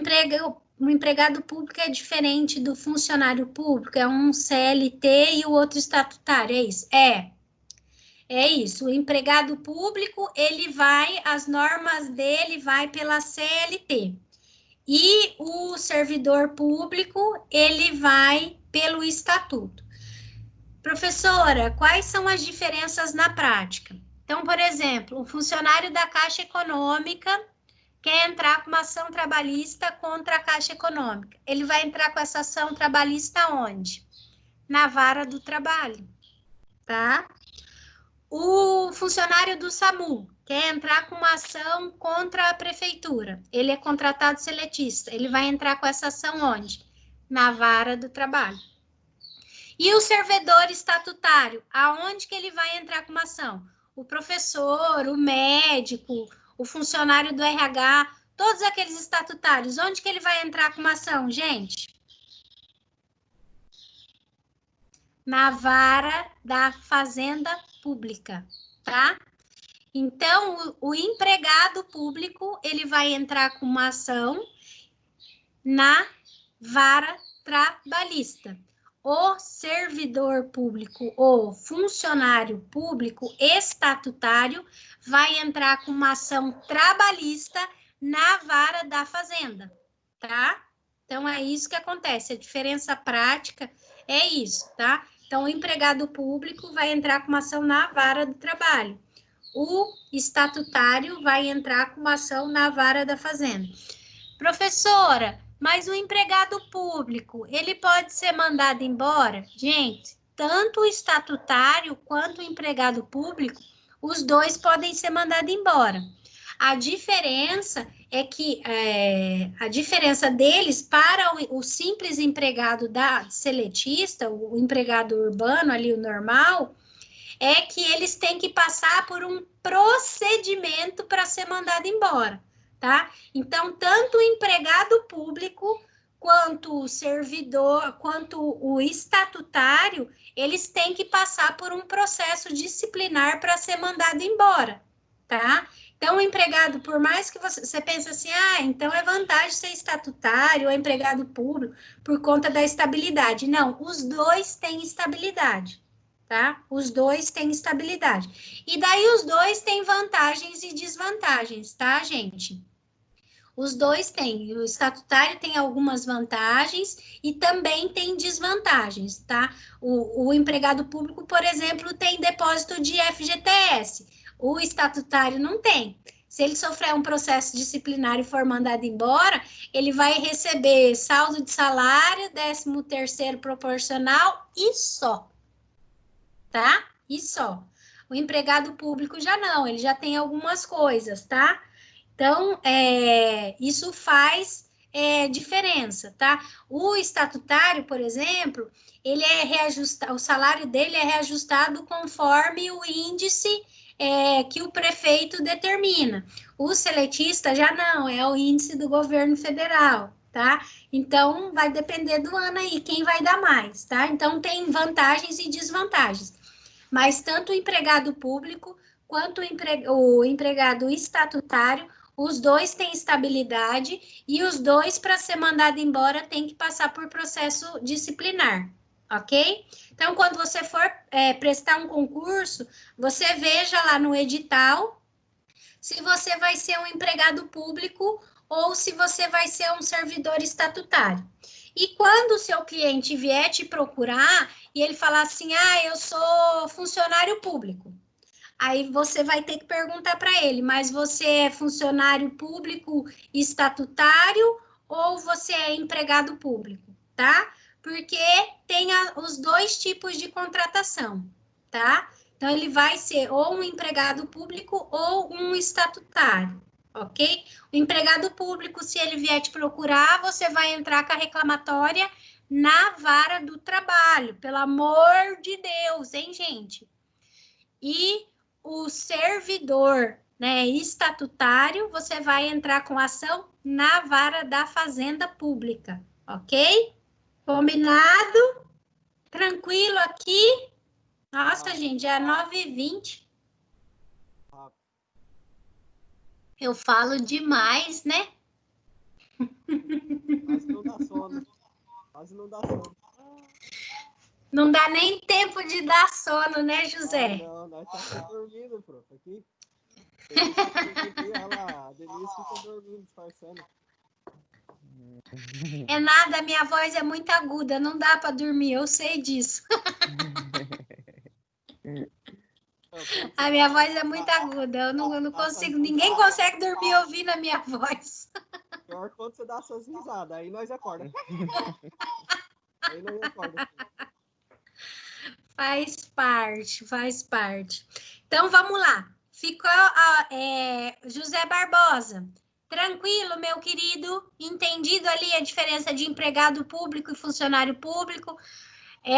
empregado público é diferente do funcionário público, é um CLT e o outro estatutário, é isso? É isso, o empregado público, as normas dele vai pela CLT. E o servidor público, ele vai pelo estatuto. Professora, quais são as diferenças na prática? Então, por exemplo, o funcionário da Caixa Econômica quer entrar com uma ação trabalhista contra a Caixa Econômica. Ele vai entrar com essa ação trabalhista onde? Na vara do trabalho, tá? O funcionário do SAMU quer entrar com uma ação contra a prefeitura. Ele é contratado seletista. Ele vai entrar com essa ação onde? Na vara do trabalho. E o servidor estatutário, aonde que ele vai entrar com uma ação? O professor, o médico, o funcionário do RH, todos aqueles estatutários, onde que ele vai entrar com uma ação, gente? Na vara da Fazenda Pública, tá? Então, o empregado público, ele vai entrar com uma ação na vara trabalhista. O servidor público, o funcionário público estatutário, vai entrar com uma ação trabalhista na vara da Fazenda, tá? Então, é isso que acontece. A diferença prática é isso, tá? Então, o empregado público vai entrar com uma ação na vara do trabalho. O estatutário vai entrar com uma ação na vara da Fazenda. Professora, mas o empregado público, ele pode ser mandado embora? Gente, tanto o estatutário quanto o empregado público, os dois podem ser mandados embora. A diferença é que a diferença deles para o simples empregado seletista, o empregado urbano ali, o normal, é que eles têm que passar por um procedimento para ser mandado embora, tá? Então, tanto o empregado público, quanto o servidor, quanto o estatutário, eles têm que passar por um processo disciplinar para ser mandado embora, tá? Então, o empregado, por mais que você pense assim, então é vantagem ser estatutário ou empregado público por conta da estabilidade. Não, os dois têm estabilidade, tá? Os dois têm estabilidade. E daí os dois têm vantagens e desvantagens, tá, gente? Os dois têm. O estatutário tem algumas vantagens e também tem desvantagens, tá? O empregado público, por exemplo, tem depósito de FGTS. O estatutário não tem. Se ele sofrer um processo disciplinar e for mandado embora, ele vai receber saldo de salário, 13º proporcional e só. Tá? E só. O empregado público já não, ele já tem algumas coisas, tá? Então, isso faz diferença, tá? O estatutário, por exemplo, ele é reajustado, o salário dele é reajustado conforme o índice que o prefeito determina. O seletista já não, é o índice do governo federal, tá? Então, vai depender do ano aí, quem vai dar mais, tá? Então, tem vantagens e desvantagens. Mas tanto o empregado público quanto o empregado estatutário, os dois têm estabilidade e os dois, para ser mandado embora, tem que passar por processo disciplinar, ok? Então, quando você for prestar um concurso, você veja lá no edital se você vai ser um empregado público ou se você vai ser um servidor estatutário. E quando o seu cliente vier te procurar e ele falar assim, eu sou funcionário público, aí você vai ter que perguntar para ele, mas você é funcionário público estatutário ou você é empregado público, tá? Porque tem os dois tipos de contratação, tá? Então, ele vai ser ou um empregado público ou um estatutário, ok? O empregado público, se ele vier te procurar, você vai entrar com a reclamatória na vara do trabalho, pelo amor de Deus, hein, gente? E o servidor, né, estatutário, você vai entrar com ação na vara da Fazenda Pública, ok? Combinado? Tranquilo aqui? Nossa, gente, já é 9h20. Eu falo demais, né? Quase não dá sono. Quase não dá sono. Não dá nem tempo de dar sono, né, José? Não, nós estamos dormindo, prof. Aqui. Olha lá, a Denise fica dormindo, disfarçando. É nada, a minha voz é muito aguda, não dá para dormir, eu sei disso. A minha voz é muito aguda, eu não consigo, ninguém consegue dormir ouvindo a minha voz. Pior quando você dá essas risadas, aí nós acorda. Aí nós acorda. Faz parte. Então, vamos lá. Ficou José Barbosa. Tranquilo, meu querido? Entendido ali a diferença de empregado público e funcionário público?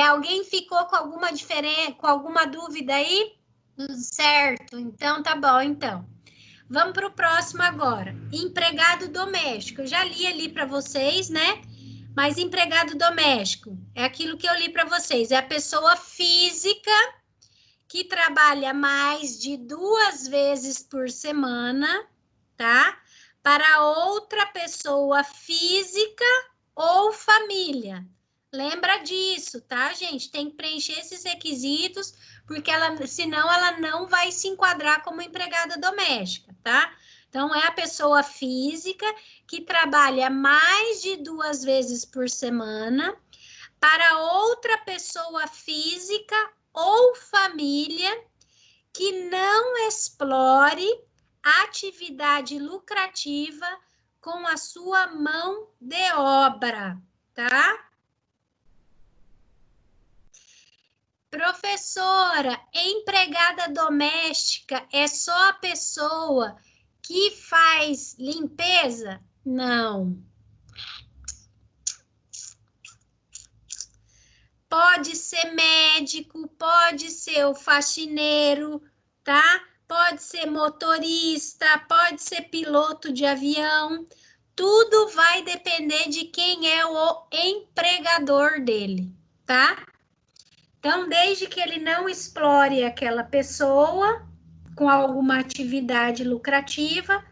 Alguém ficou com alguma diferença, com alguma dúvida aí? Tudo certo? Então, tá bom, então. Vamos para o próximo agora. Empregado doméstico. Eu já li ali para vocês, né? Mas empregado doméstico é aquilo que eu li para vocês. É a pessoa física que trabalha mais de 2 vezes por semana, tá? Para outra pessoa física ou família. Lembra disso, tá, gente? Tem que preencher esses requisitos, porque senão ela não vai se enquadrar como empregada doméstica, tá? Então, é a pessoa física que trabalha mais de 2 vezes por semana para outra pessoa física ou família que não explore atividade lucrativa com a sua mão de obra, tá? Professora, empregada doméstica é só a pessoa que faz limpeza? Não. Pode ser médico, pode ser o faxineiro, tá? Pode ser motorista, pode ser piloto de avião. Tudo vai depender de quem é o empregador dele, tá? Então, desde que ele não explore aquela pessoa com alguma atividade lucrativa,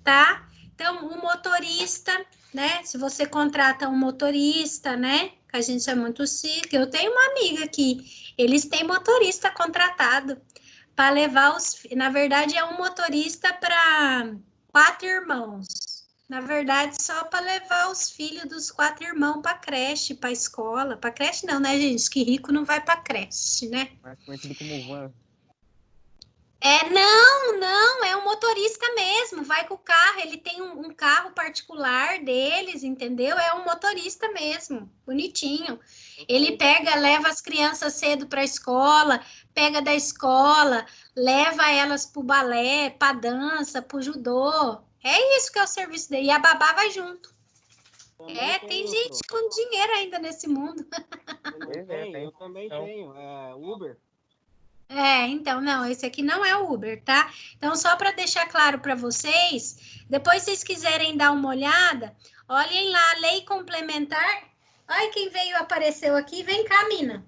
tá? Então, o motorista, né? Se você contrata um motorista, né? Que a gente é muito chique. Eu tenho uma amiga aqui, eles têm motorista contratado para levar os... Na verdade, é um motorista para 4 irmãos. Na verdade, só para levar os filhos dos 4 irmãos para creche, para escola. Para creche não, né, gente? Que rico não vai para creche, né? Mais conhecido como van. Não, é um motorista mesmo, vai com o carro, ele tem um carro particular deles, entendeu? É um motorista mesmo, bonitinho. Ele pega, leva as crianças cedo para a escola, pega da escola, leva elas para o balé, para dança, para o judô. É isso que é o serviço dele, e a babá vai junto. Tem gente com dinheiro ainda nesse mundo. Eu também tenho. Uber. Então, não, esse aqui não é o Uber, tá? Então, só para deixar claro para vocês, depois vocês quiserem dar uma olhada, olhem lá a lei complementar. Olha quem veio, apareceu aqui. Vem cá, Mina.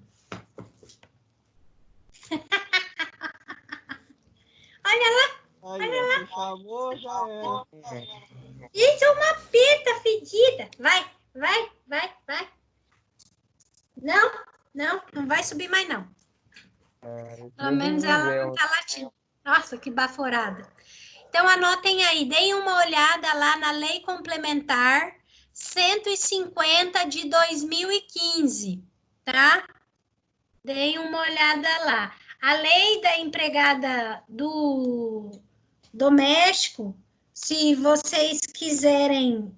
Olha lá. Aí, ó, você chamou, já era. Isso é uma fita fedida. Vai. Não vai subir mais, não. Pelo menos ela não tá latindo. Nossa, que baforada. Então, anotem aí, deem uma olhada lá na Lei Complementar 150 de 2015, tá? Deem uma olhada lá. A lei da empregada do doméstico, se vocês quiserem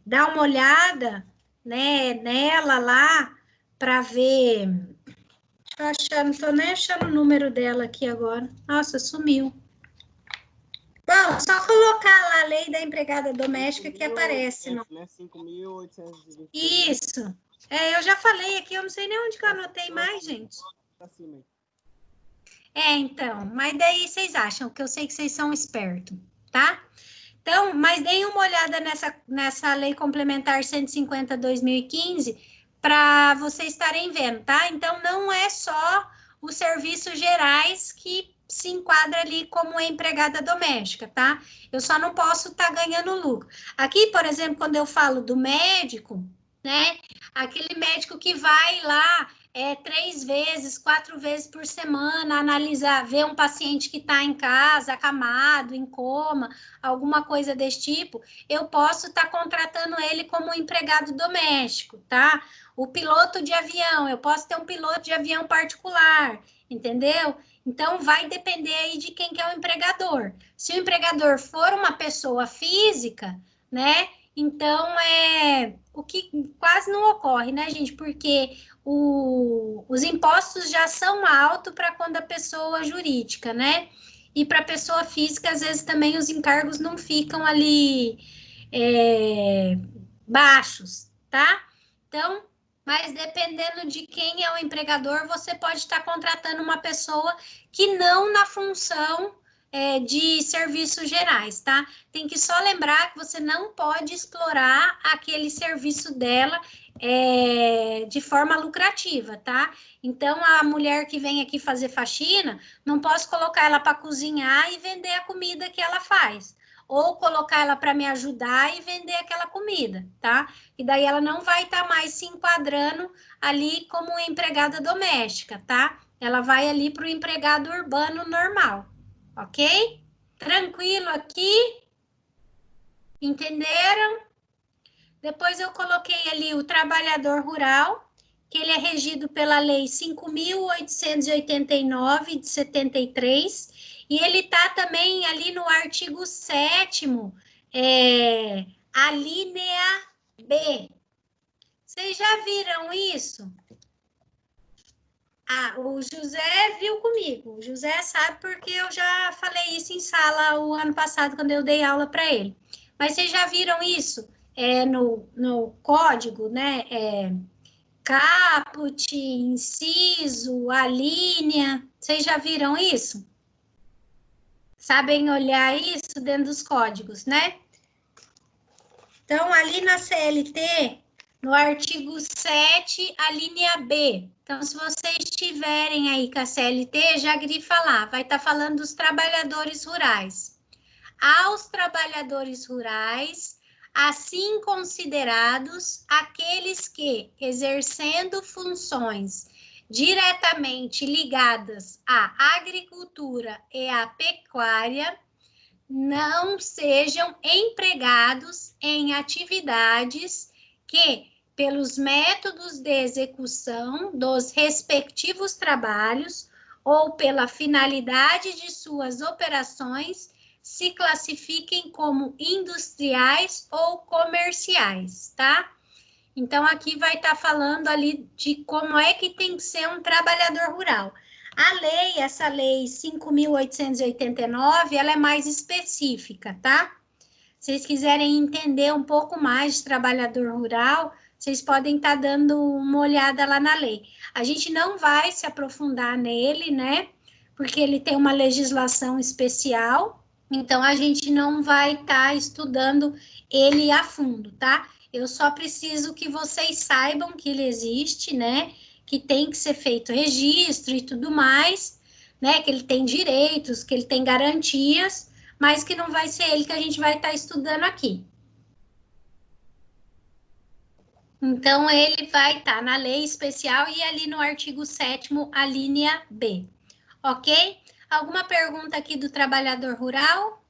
dar uma olhada, né, nela lá, para ver... Não tô nem achando o número dela aqui agora. Nossa, sumiu. Bom, só colocar lá a lei da empregada doméstica que aparece. Não? Né? 5.820. Isso. Eu já falei aqui, eu não sei nem onde que eu anotei mais, gente. Então, mas daí vocês acham, que eu sei que vocês são espertos, tá? Então, mas deem uma olhada nessa lei complementar 150/2015, para vocês estarem vendo, tá? Então, não é só os serviços gerais que se enquadra ali como empregada doméstica, tá? Eu só não posso estar ganhando lucro. Aqui, por exemplo, quando eu falo do médico, né? Aquele médico que vai lá 3 vezes, 4 vezes por semana, analisar, ver um paciente que está em casa, acamado, em coma, alguma coisa desse tipo, eu posso estar contratando ele como empregado doméstico, tá? O piloto de avião, eu posso ter um piloto de avião particular, entendeu? Então, vai depender aí de quem que é o empregador. Se o empregador for uma pessoa física, né? Então, o que quase não ocorre, né, gente? Porque os impostos já são altos para quando a pessoa jurídica, né? E para a pessoa física, às vezes também os encargos não ficam ali baixos, tá? Então, mas dependendo de quem é o empregador, você pode estar contratando uma pessoa que não na função de serviços gerais, tá? Tem que só lembrar que você não pode explorar aquele serviço dela de forma lucrativa, tá? Então, a mulher que vem aqui fazer faxina, não posso colocar ela para cozinhar e vender a comida que ela faz. Ou colocar ela para me ajudar e vender aquela comida, tá? E daí ela não vai estar mais se enquadrando ali como empregada doméstica, tá? Ela vai ali para o empregado urbano normal, ok? Tranquilo aqui? Entenderam? Depois eu coloquei ali o trabalhador rural, que ele é regido pela Lei 5.889 de 73, e ele está também ali no artigo 7º, a linha B. Vocês já viram isso? O José viu comigo. O José sabe porque eu já falei isso em sala o ano passado, quando eu dei aula para ele. Mas vocês já viram isso no código, né? Caput, inciso, alínea. Vocês já viram isso? Sabem olhar isso dentro dos códigos, né? Então, ali na CLT, no artigo 7, a linha B. Então, se vocês estiverem aí com a CLT, já grifa lá. Vai estar falando dos trabalhadores rurais. Aos trabalhadores rurais, assim considerados aqueles que, exercendo funções diretamente ligadas à agricultura e à pecuária, não sejam empregados em atividades que, pelos métodos de execução dos respectivos trabalhos ou pela finalidade de suas operações, se classifiquem como industriais ou comerciais, tá? Então, aqui vai estar falando ali de como é que tem que ser um trabalhador rural. A lei, essa lei 5.889, ela é mais específica, tá? Se vocês quiserem entender um pouco mais de trabalhador rural, vocês podem estar dando uma olhada lá na lei. A gente não vai se aprofundar nele, né? Porque ele tem uma legislação especial, então a gente não vai estar estudando ele a fundo, tá? Eu só preciso que vocês saibam que ele existe, né? Que tem que ser feito registro e tudo mais, né? Que ele tem direitos, que ele tem garantias, mas que não vai ser ele que a gente vai estar estudando aqui. Então, ele vai estar na lei especial e ali no artigo 7º, a linha B. Ok? Alguma pergunta aqui do trabalhador rural?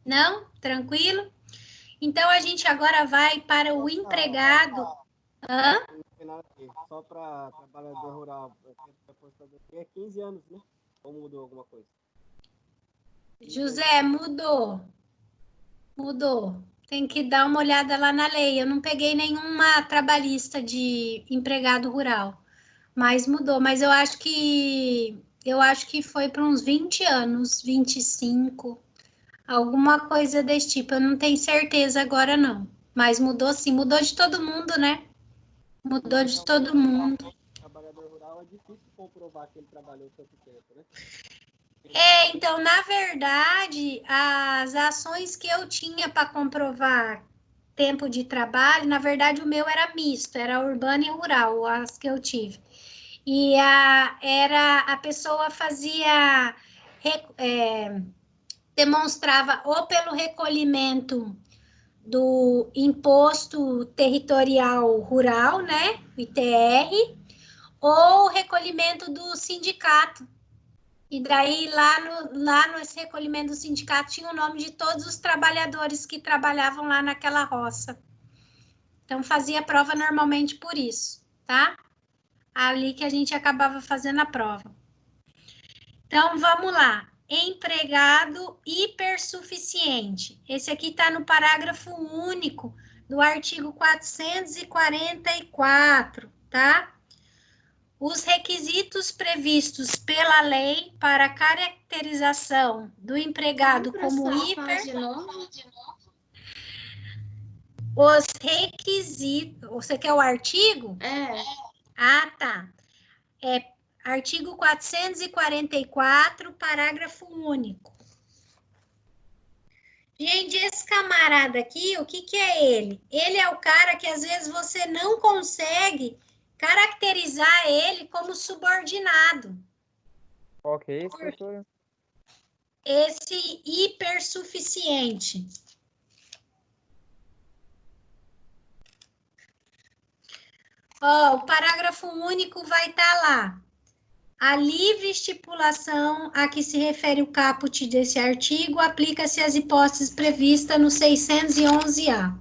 Não? Tranquilo? Então, a gente agora vai para o empregado. Hã? Só para trabalhador rural, é 15 anos, né? Ou mudou alguma coisa? José, mudou. Mudou. Tem que dar uma olhada lá na lei. Eu não peguei nenhuma trabalhista de empregado rural, mas mudou. Mas eu acho que foi para uns 20 anos, 25, alguma coisa desse tipo. Eu não tenho certeza agora, não. Mas mudou sim, mudou de todo mundo, né? Mudou de todo mundo. Trabalhador rural é difícil comprovar que ele trabalhou tanto tempo, né? Então, na verdade, as ações que eu tinha para comprovar tempo de trabalho, na verdade, o meu era misto, era urbano e rural, as que eu tive. E a pessoa fazia, demonstrava ou pelo recolhimento do Imposto Territorial Rural, né, ITR, ou recolhimento do sindicato. E daí, lá nesse recolhimento do sindicato, tinha o nome de todos os trabalhadores que trabalhavam lá naquela roça. Então, fazia prova normalmente por isso, tá? Ali que a gente acabava fazendo a prova. Então, vamos lá. Empregado hipersuficiente. Esse aqui está no parágrafo único do artigo 444, tá? Os requisitos previstos pela lei para caracterização do empregado como hiper... Os requisitos... Você quer o artigo? É. Ah, tá. Artigo 444, parágrafo único. Gente, esse camarada aqui, o que é ele? Ele é o cara que às vezes você não consegue caracterizar ele como subordinado. Ok, professora. Esse hipersuficiente. Ó, o parágrafo único vai estar lá. A livre estipulação a que se refere o caput desse artigo aplica-se às hipóteses previstas no 611-A.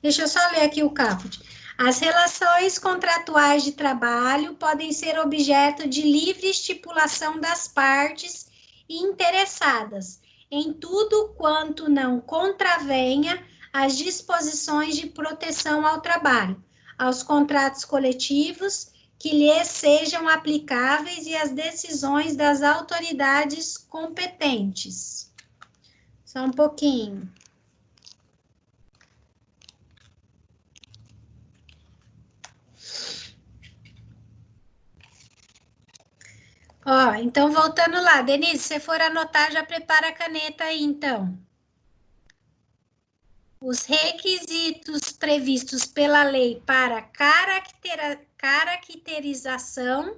Deixa eu só ler aqui o caput. As relações contratuais de trabalho podem ser objeto de livre estipulação das partes interessadas, em tudo quanto não contravenha as disposições de proteção ao trabalho, aos contratos coletivos que lhes sejam aplicáveis e às decisões das autoridades competentes. Só um pouquinho. Ó, então voltando lá, Denise, se você for anotar, já prepara a caneta aí, então. Os requisitos previstos pela lei para caracterização.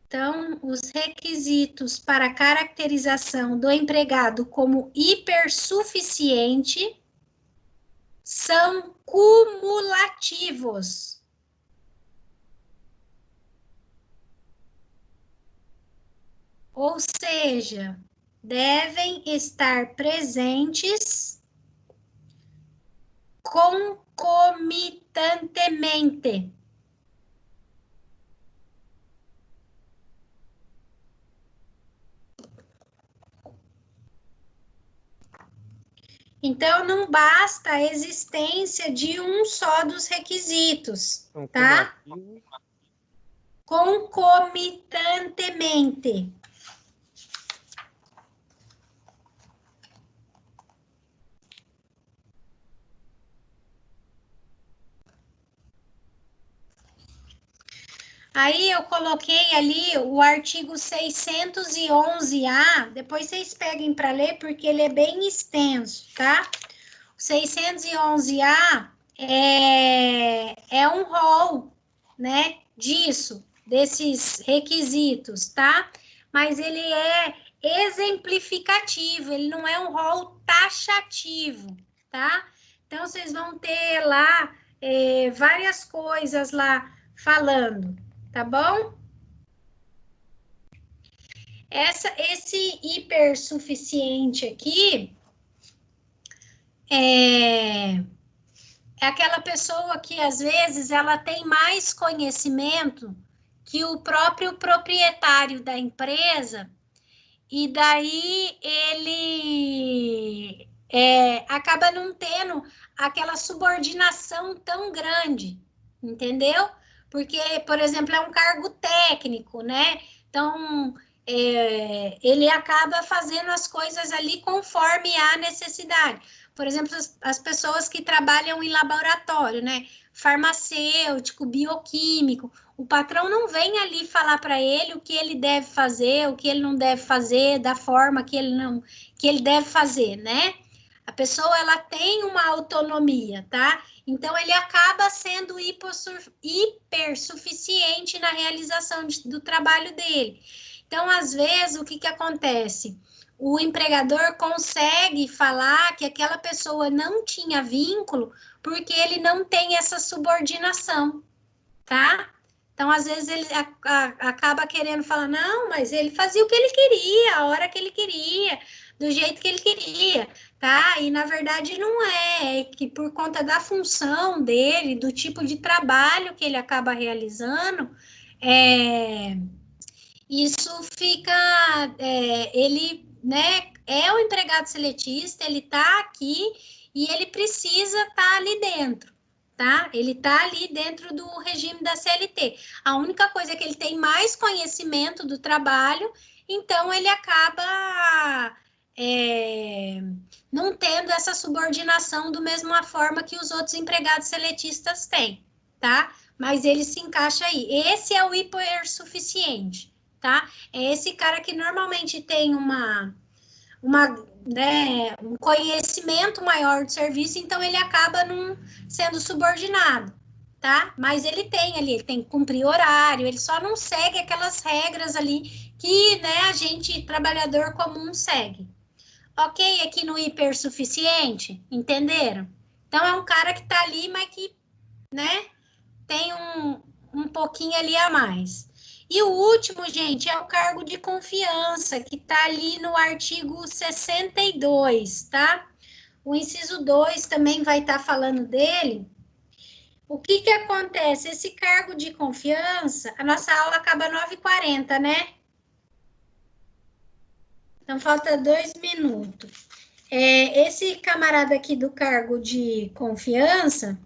Então, os requisitos para caracterização do empregado como hipersuficiente são cumulativos. Ou seja, devem estar presentes concomitantemente. Então, não basta a existência de um só dos requisitos, Então, como tá? ativo, Concomitantemente. Aí eu coloquei ali o artigo 611-A, depois vocês peguem para ler, porque ele é bem extenso, tá? O 611-A é um rol, né, desses requisitos, tá? Mas ele é exemplificativo, ele não é um rol taxativo, tá? Então, vocês vão ter lá várias coisas lá falando, tá bom? Esse hipersuficiente aqui é aquela pessoa que, às vezes, ela tem mais conhecimento que o próprio proprietário da empresa, e daí ele acaba não tendo aquela subordinação tão grande, entendeu? Porque, por exemplo, é um cargo técnico, né? Então, ele acaba fazendo as coisas ali conforme a necessidade. Por exemplo, as pessoas que trabalham em laboratório, né? Farmacêutico, bioquímico, o patrão não vem ali falar para ele o que ele deve fazer, o que ele não deve fazer, da forma que ele deve fazer, né? A pessoa, ela tem uma autonomia, tá? Então, ele acaba sendo hipersuficiente na realização do trabalho dele. Então, às vezes, o que acontece? O empregador consegue falar que aquela pessoa não tinha vínculo porque ele não tem essa subordinação, tá? Então, às vezes, ele acaba querendo falar, não, mas ele fazia o que ele queria, a hora que ele queria, do jeito que ele queria, tá? E, na verdade, não é que por conta da função dele, do tipo de trabalho que ele acaba realizando, isso fica, ele, né, é o empregado seletista, ele tá aqui e ele precisa estar ali dentro, tá? Ele tá ali dentro do regime da CLT. A única coisa é que ele tem mais conhecimento do trabalho, então ele acaba não tendo essa subordinação da mesma forma que os outros empregados seletistas têm, tá? Mas ele se encaixa aí. Esse é o hipersuficiente, tá? É esse cara que normalmente tem um conhecimento maior do serviço, então ele acaba não sendo subordinado, tá? Mas ele tem ali, ele tem que cumprir horário, ele só não segue aquelas regras ali que, né, a gente, trabalhador comum, segue. Ok? Aqui no hipersuficiente, entenderam? Então, é um cara que tá ali, mas que, né, tem um pouquinho ali a mais. E o último, gente, é o cargo de confiança, que está ali no artigo 62, tá? O inciso 2 também vai estar falando dele. O que acontece? Esse cargo de confiança, a nossa aula acaba 9h40, né? Então, falta 2 minutos. Esse camarada aqui do cargo de confiança,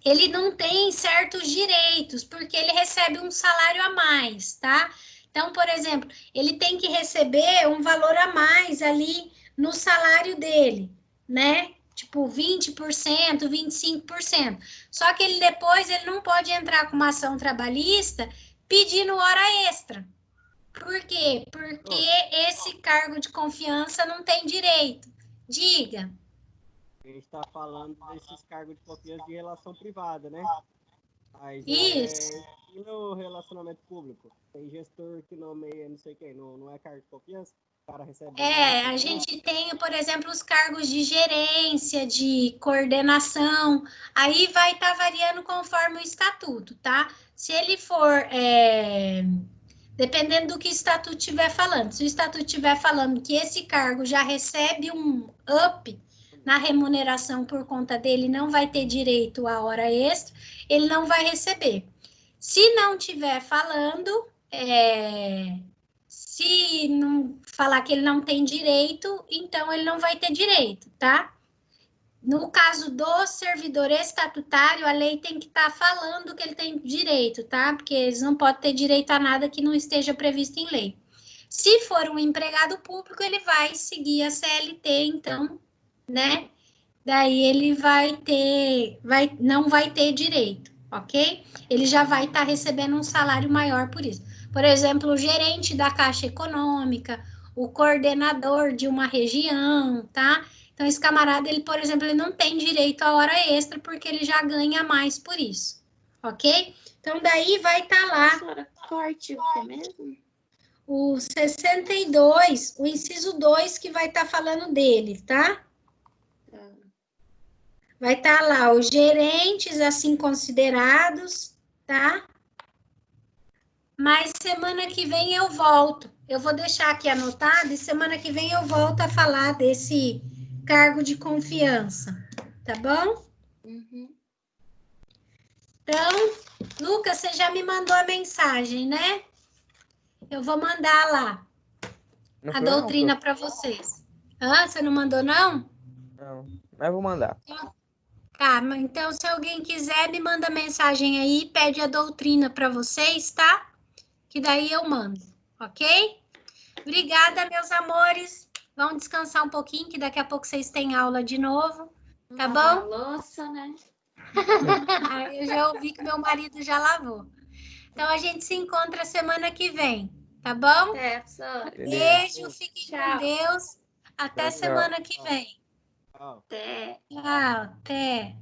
ele não tem certos direitos, porque ele recebe um salário a mais, tá? Então, por exemplo, ele tem que receber um valor a mais ali no salário dele, né? Tipo 20%, 25%. Só que ele depois ele não pode entrar com uma ação trabalhista pedindo hora extra. Por quê? Porque esse cargo de confiança não tem direito. Diga. A gente está falando desses cargos de confiança de relação privada, né? Mas Isso. e no relacionamento público? Tem gestor que nomeia não sei quem, não é cargo de confiança? O cara recebe A gente tem, por exemplo, os cargos de gerência, de coordenação, aí vai estar variando conforme o estatuto, tá? Se ele for Dependendo do que o estatuto estiver falando. Se o estatuto estiver falando que esse cargo já recebe um up na remuneração por conta dele, não vai ter direito à hora extra, ele não vai receber. Se não estiver falando, se não falar que ele não tem direito, então ele não vai ter direito, tá? No caso do servidor estatutário, a lei tem que estar falando que ele tem direito, tá? Porque eles não podem ter direito a nada que não esteja previsto em lei. Se for um empregado público, ele vai seguir a CLT, então, né? Daí ele não vai ter direito, ok? Ele já vai estar recebendo um salário maior por isso. Por exemplo, o gerente da Caixa Econômica, o coordenador de uma região, tá? Então, esse camarada, ele, por exemplo, ele não tem direito à hora extra porque ele já ganha mais por isso, ok? Então, daí vai estar lá. Senhora, corte o que mesmo? O 62, o inciso 2, que vai estar falando dele, tá? Vai estar lá os gerentes assim considerados, tá? Mas semana que vem eu volto. Eu vou deixar aqui anotado e semana que vem eu volto a falar desse cargo de confiança, tá bom? Uhum. Então, Lucas, você já me mandou a mensagem, né? Eu vou mandar lá Não a foi eu, não, doutrina prof. para vocês. Ah, você não mandou, não? Não, mas eu vou mandar. Tá, mas então se alguém quiser, me manda mensagem aí, pede a doutrina para vocês, tá? Que daí eu mando, ok? Obrigada, meus amores. Vão descansar um pouquinho, que daqui a pouco vocês têm aula de novo, tá Lavar a bom? louça, né? Eu já ouvi que meu marido já lavou. Então a gente se encontra semana que vem, tá bom? Até, professora. Beleza. Beijo, fiquem Tchau. com Deus. Até Tchau, tchau. semana que vem. Tchau. Até. Tchau, até.